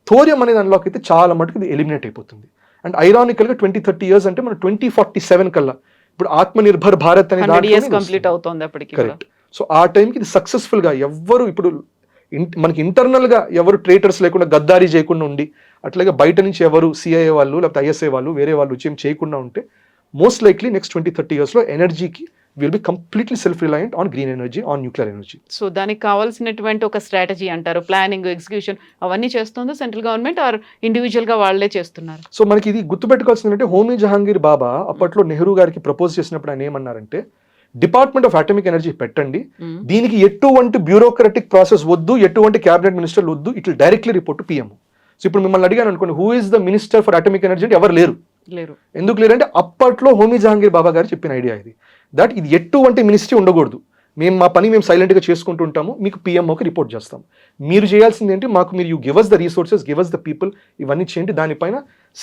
థోరియం అనేది అన్లాక్ అయితే చాలా మటుకు ఇది ఎలిమినేట్ అయిపోతుంది. అండ్ ఐరానికల్గా 20-30 years అంటే మనం 2047 కల్లా ఇప్పుడు ఆత్మనిర్భర్ భారత్ అనే కంప్లీట్ అవుతుంది అప్పటికి. కరెక్ట్. సో ఆ టైంకి ఇది సక్సెస్ఫుల్గా ఎవ్వరు ఇప్పుడు మనకి ఇంటర్నల్గా ఎవరు ట్రేటర్స్ లేకుండా గద్దారీ చేయకుండా ఉండి, అట్లాగే బయట నుంచి ఎవరు సిఐఏ వాళ్ళు లేకపోతే ఐఎస్ఐ వాళ్ళు వేరే వాళ్ళు వచ్చి ఏం చేయకుండా ఉంటే మోస్ట్ లైక్లీ నెక్స్ట్ 20-30 yearsలో ఎనర్జీకి will be completely self reliant on green energy, on nuclear energy. So దానికి కావాల్సినటువంటి ఒక స్ట్రాటజీ అంటారు, ప్లానింగ్, ఎగ్జిక్యూషన్ అవన్నీ చేస్తుందో సెంట్రల్ గవర్నమెంట్ ఆర్ ఇండివిజువల్గా వాళ్ళే చేస్తున్నారు? సో మనకి ఇది గుర్తుపెట్టుకోవాల్సింది ఏంటంటే, హోమీ జహాంగీర్ బాబా అప్పట్లో నెహ్రూ గారికి ప్రపోజ్ చేసినప్పుడు ఆయన ఏమన్నారంటే, డిపార్ట్మెంట్ ఆఫ్ అటామిక్ ఎనర్జీ పెట్టండి, దీనికి ఎటువంటి బ్యూరోక్రటిక్ ప్రాసెస్ వద్దు, ఎటువంటి క్యాబినెట్ మినిస్టర్లు వద్దు, it will directly report to PM. So ఇప్పుడు మిమ్మల్ని అడిగాను అనుకోండి, who is the minister for atomic energy అంటే ఎవరు లేరు. ఎందుకు లేరంటే అప్పట్లో హోమీ జహాంగీర్ బాబా గారు చెప్పిన ఐడియా ఇది, దట్ ఇది ఎటువంటి మినిస్ట్రీ ఉండకూడదు, మేము మా పని మేము సైలెంట్గా చేసుకుంటూ ఉంటాము, మీకు పిఎంఓకి రిపోర్ట్ చేస్తాం, మీరు చేయాల్సింది ఏంటి, మాకు మీరు you give us the resources, give us the people, ఇవన్నీ చేయండి, దానిపైన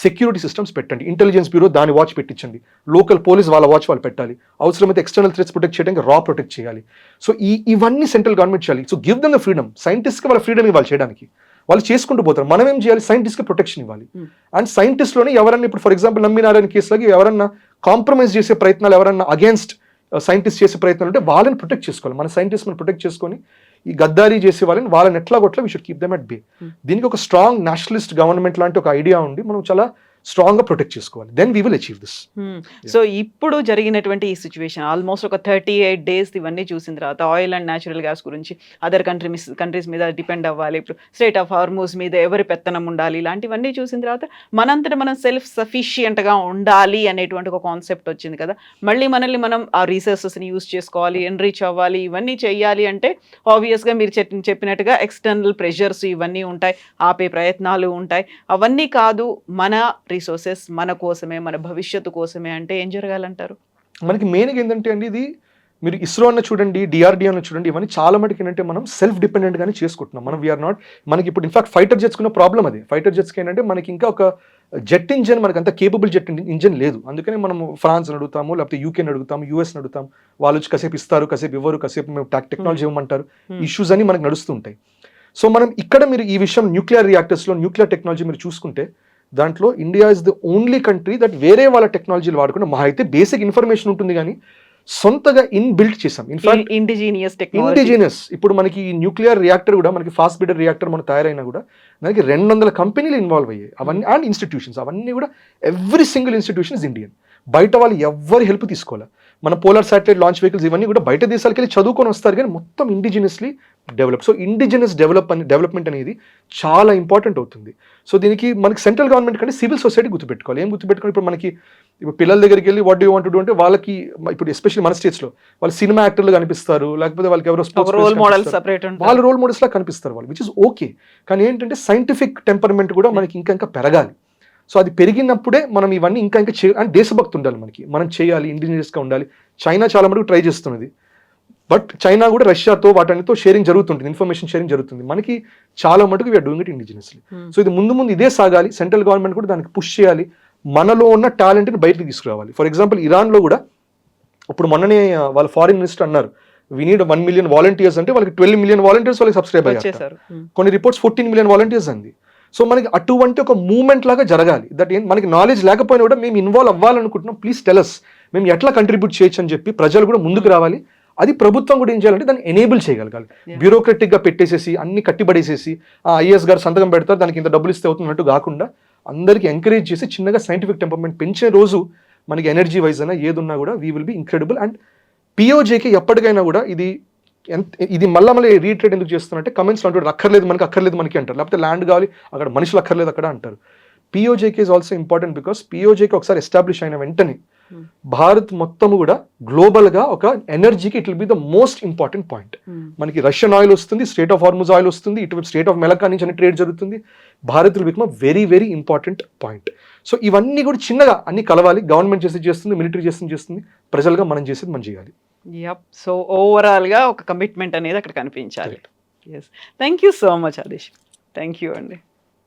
సెక్యూరిటీ సిస్టమ్స్ పెట్టండి, ఇంటెలిజెన్స్ బ్యూరో దాని వాచ్ పెట్టించండి, లోకల్ పోలీస్ వాళ్ళ వాచ్ వాళ్ళు పెట్టాలి, అవసరమైతే ఎక్స్టర్నల్ థ్రెట్స్ ప్రొటెక్ట్ చేయడానికి రా ప్రొటెక్ట్ చేయాలి. సో ఇవన్నీ సెంట్రల్ గవర్నమెంట్ చేయాలి. So give them the freedom, సైంటిస్ట్కి వాళ్ళ ఫ్రీడమ్ ఇవ్వాలి చేయడానికి, వాళ్ళు చేసుకుంటూ పోతారు. మనం ఏం చేయాలి, సైంటిస్ట్కి ప్రొటెక్షన్ ఇవ్వాలి. అండ్ సైంటిస్ట్లోనే ఎవరన్నా ఇప్పుడు ఫర్ ఎగ్జాంపుల్ నమ్మినారాయణ కేసులకి ఎవరన్నా కాంప్రమైజ్ చేసే ప్రయత్నాలు, ఎవరన్నా అగేన్స్ట్ సైంటిస్ట్ చేసే ప్రయత్నాలు ఉంటే వాళ్ళని ప్రొటెక్ట్ చేసుకోవాలి. మన సైంటిస్ట్ మనం ప్రొటెక్ట్ చేసుకొని ఈ గద్దారీ చేసే వాళ్ళని ఎట్లా కొట్లా we should keep them at bay. దీనికి ఒక స్ట్రాంగ్ నేషనలిస్ట్ గవర్నమెంట్ లాంటి ఒక ఐడియా ఉండి మనం చాలా స్ట్రాంగ్ గా ప్రొటెక్ట్ చేసుకోవాలి. Then we will achieve this. So ఇప్పుడు జరిగినటువంటి ఈ సిచ్యువేషన్ ఆల్మోస్ట్ ఒక 38 days ఇవన్నీ చూసిన తర్వాత ఆయిల్ అండ్ న్యాచురల్ గ్యాస్ గురించి అదర్ కంట్రీస్ మీద డిపెండ్ అవ్వాలి, ఇప్పుడు స్ట్రెయిట్ ఆఫ్ హార్మూజ్ మీద ఎవరి పెత్తనం ఉండాలి, ఇలాంటివన్నీ చూసిన తర్వాత మనంతట మనం సెల్ఫ్ సఫిషియంట్గా ఉండాలి అనేటువంటి ఒక కాన్సెప్ట్ వచ్చింది కదా. మళ్ళీ మనల్ని మనం ఆ రీసోర్సెస్ని యూజ్ చేసుకోవాలి, ఎన్రిచ్ అవ్వాలి, ఇవన్నీ చేయాలి అంటే ఆబ్వియస్గా మీరు చెప్పినట్టుగా ఎక్స్టర్నల్ ప్రెషర్స్ ఇవన్నీ ఉంటాయి, ఆపే ప్రయత్నాలు ఉంటాయి. అవన్నీ కాదు, మన రిసోర్సెస్ మన కోసమే, మన భవిష్యత్తు కోసమే అంటే ఏం జరగాలంటారు? మనకి మెయిన్గా ఏంటంటే అండి, ఇది మీరు ఇస్రో అన్న చూడండి, డిఆర్డిఓ అన్న చూడండి, ఇవన్నీ చాలా మటుకు ఏంటంటే మనం సెల్ఫ్ డిపెండెంట్గానే చేసుకుంటున్నాం. మనం వీఆర్ నాట్, మనకి ఇప్పుడు ఇన్ఫాక్ట్ ఫైటర్ జెట్స్ కున్న ప్రాబ్లం అది. ఫైటర్ జెట్స్కి ఏంటంటే మనకి ఇంకా ఒక జెట్ ఇంజన్, మనకి అంత కేపబుల్ జెట్ ఇంజన్ లేదు. అందుకని మనం ఫ్రాన్స్ అడుగుతాము, లేకపోతే యూకేని అడుగుతాము, యూఎస్ని అడుగుతాము, వాళ్ళు వచ్చి కాసేపు ఇస్తారు, కాసేపు ఇవ్వరు, కాసేపు మేము టెక్నాలజీ ఇవ్వమంటారు, ఇష్యూస్ అన్ని మనకు నడుస్తుంటాయి. సో మనం ఇక్కడ మీరు ఈ విషయం న్యూక్లియర్ రియాక్టర్స్లో న్యూక్లియర్ టెక్నాలజీ మీరు చూసుకుంటే దాంట్లో India is the only country that వేరే వాళ్ళ టెక్నాలజీలు వాడకుండా, మా అయితే బేసిక్ ఇన్ఫర్మేషన్ ఉంటుంది కానీ సొంతగా బిల్ట్ చేసాం. In fact indigenous. ఇప్పుడు మనకి ఈ న్యూక్లియర్ రియాక్టర్ కూడా, మనకి ఫాస్ట్ బ్రీడర్ రియాక్టర్ మనకు తయారైనా కూడా దానికి 200 కంపెనీలు ఇన్వాల్వ్ అయ్యాయి, అవన్నీ అండ్ ఇన్స్టిట్యూషన్స్, అవన్నీ కూడా every single institution is Indian. బయట వాళ్ళు ఎవరి హెల్ప్ తీసుకోవాలి. మన పోలార్ శాటిలైట్ లాంచ్ వెహికల్స్ ఇవన్నీ కూడా బయట దేశాలకు వెళ్ళి చదువుకొని వస్తారు కానీ మొత్తం indigenously develop. So indigenous development అనేది చాలా ఇంపార్టెంట్ అవుతుంది. సో దీనికి మనకి సెంట్రల్ గవర్నమెంట్ కంటే సివిల్ సొసైటీ గుర్తుపెట్టుకోవాలి. ఏం గుర్తుపెట్టుకోవాలి, ఇప్పుడు మనకి ఇప్పుడు పిల్లల దగ్గరికి వెళ్ళి what do want to do అంటే వాళ్ళకి ఇప్పుడు ఎస్పెషల్లీ మన స్టేట్స్లో వాళ్ళు సినిమా యాక్టర్లు కనిపిస్తారు, లేకపోతే వాళ్ళకి ఎవరో స్పోర్ట్స్ రోల్ మోడల్స్ వాళ్ళు రోల్ మోడల్స్ లా కనిపిస్తారు వాళ్ళు, విచ్ ఇస్ ఓకే. కానీ ఏంటంటే సైంటిఫిక్ టెంపర్మెంట్ కూడా మనకి ఇంకా పెరగాలి. సో అది పెరిగినప్పుడే మనం ఇవన్నీ ఇంకా అండ్ దేశభక్తి ఉండాలి మనకి, మనం చేయాలి, ఇండిజినియస్గా ఉండాలి. చైనా చాలా మటుకు ట్రై చేస్తున్నది, బట్ చైనా కూడా రష్యాతో వాటితో షేరింగ్ జరుగుతుంటుంది, ఇన్ఫర్మేషన్ షేరింగ్ జరుగుతుంది. మనకి చాలా మటుకు we're doing it indigenously. So ఇది ముందు ఇదే సాగాలి. సెంట్రల్ గవర్నమెంట్ కూడా దానికి పుష్ చేయాలి, మనలో ఉన్న టాలెంట్ని బయటకు తీసుకురావాలి. ఫర్ ఎగ్జాంపుల్ ఇరాన్లో కూడా ఇప్పుడు మొన్ననే వాళ్ళ ఫారిన్ మినిస్టర్ అన్నారు, వీ నీడ్ 1 million వాలంటీర్స్ అంటే వాళ్ళకి 12 million వాలంటీర్స్ వాళ్ళకి సబ్స్క్రైబ్ అయ్యారు. కొన్ని రిపోర్ట్స్ 14 million వాలంటీర్స్ అంది. సో మనకి అటువంటి ఒక మూవ్మెంట్ లాగా జరగాలి. దట్ మనకి నాలెడ్జ్ లేకపోయినా కూడా మేము ఇన్వాల్వ్ అవ్వాలనుకుంటున్నాం, ప్లీజ్ టెల్ us, మేము ఎట్లా కంట్రిబ్యూట్ చేయొచ్చు అని చెప్పి ప్రజలు కూడా ముందుకు రావాలి. అది ప్రభుత్వం కూడా ఏం చేయాలంటే దాన్ని ఎనేబుల్ చేయగలగాలి. బ్యూరోక్రటిక్గా పెట్టేసేసి అన్ని కట్టిబడేసేసి ఐఏఎస్ గారు సంతకం పెడతారు, దానికి ఇంత డబ్బులు ఇస్తే అవుతున్నట్టు కాకుండా అందరికీ ఎంకరేజ్ చేసి చిన్నగా సైంటిఫిక్ టెంపర్మెంట్ పెంచే రోజు మనకి ఎనర్జీ వైజ్ అయినా ఏదున్నా కూడా we will be incredible. And పిఓజేకి ఎప్పటికైనా కూడా ఇది మళ్ళీ రీట్రేట్ ఎందుకు చేస్తున్నట్టే కమెంట్స్లో అంటారు, అక్కర్లేదు మనకి అంటారు, లేకపోతే ల్యాండ్ కావాలి అక్కడ మనుషులు అక్కర్లేదు అక్కడ అంటారు. పిఓజేకి ఈజ్ ఆల్సో ఇంపార్టెంట్ బికాస్ పిఓజేకి ఒకసారి ఎస్టాబ్లిష్ అయిన వెంటనే భారత్ మొత్తము కూడా గ్లోబల్గా ఒక ఎనర్జీకి it will be the most important point. మనకి రష్యన్ ఆయిల్ వస్తుంది, స్ట్రేట్ ఆఫ్ హార్ముజ్ ఆయిల్ వస్తుంది, ఇటు స్ట్రేట్ ఆఫ్ మెలకా నుంచి అన్ని ట్రేడ్ జరుగుతుంది. Bharat will become very very important point. So ఇవన్నీ కూడా చిన్నగా అన్ని కలవాలి. గవర్నమెంట్ చేస్తుంది, మిలిటరీ చేస్తుంది, ప్రజలుగా మనం చేసేది మనం చేయాలి. సో ఓవరాల్గా ఒక కమిట్మెంట్ అనేది అక్కడ కనిపించాలి. Yes, thank you so much Adesh. Thank you అండి.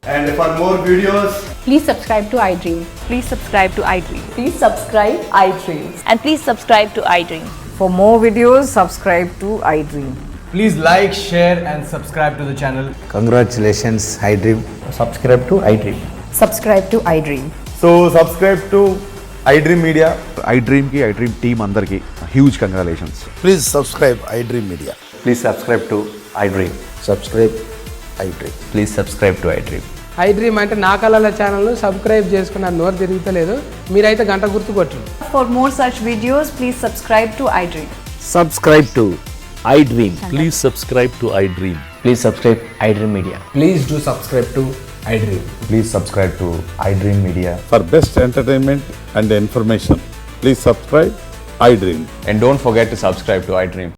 And for more videos, please subscribe to iDream. Please subscribe to iDream. Please subscribe iDream. And please subscribe to iDream. For more videos, subscribe to iDream. please like, share and subscribe to the channel. Congratulations, iDream. Subscribe to iDream. Subscribe to iDream. So subscribe to iDream Media. iDream ki iDream team అందరికి huge congratulations. Please subscribe iDream Media. Please subscribe to iDream. Subscribe iDream. Please subscribe to iDream. I dream అంటే నా కళల ఛానల్ను సబ్స్క్రైబ్ చేసుకున్న నోరు తిరుగుతలేదు, మీరైతే గంట గుర్తు కొట్టండి. For more such videos, please subscribe to iDream. Subscribe to iDream. Please subscribe to iDream. Please subscribe iDream Media. Please do subscribe to I dream. Please subscribe to iDream Media. For best entertainment and information, please subscribe iDream. And don't forget to subscribe to iDream.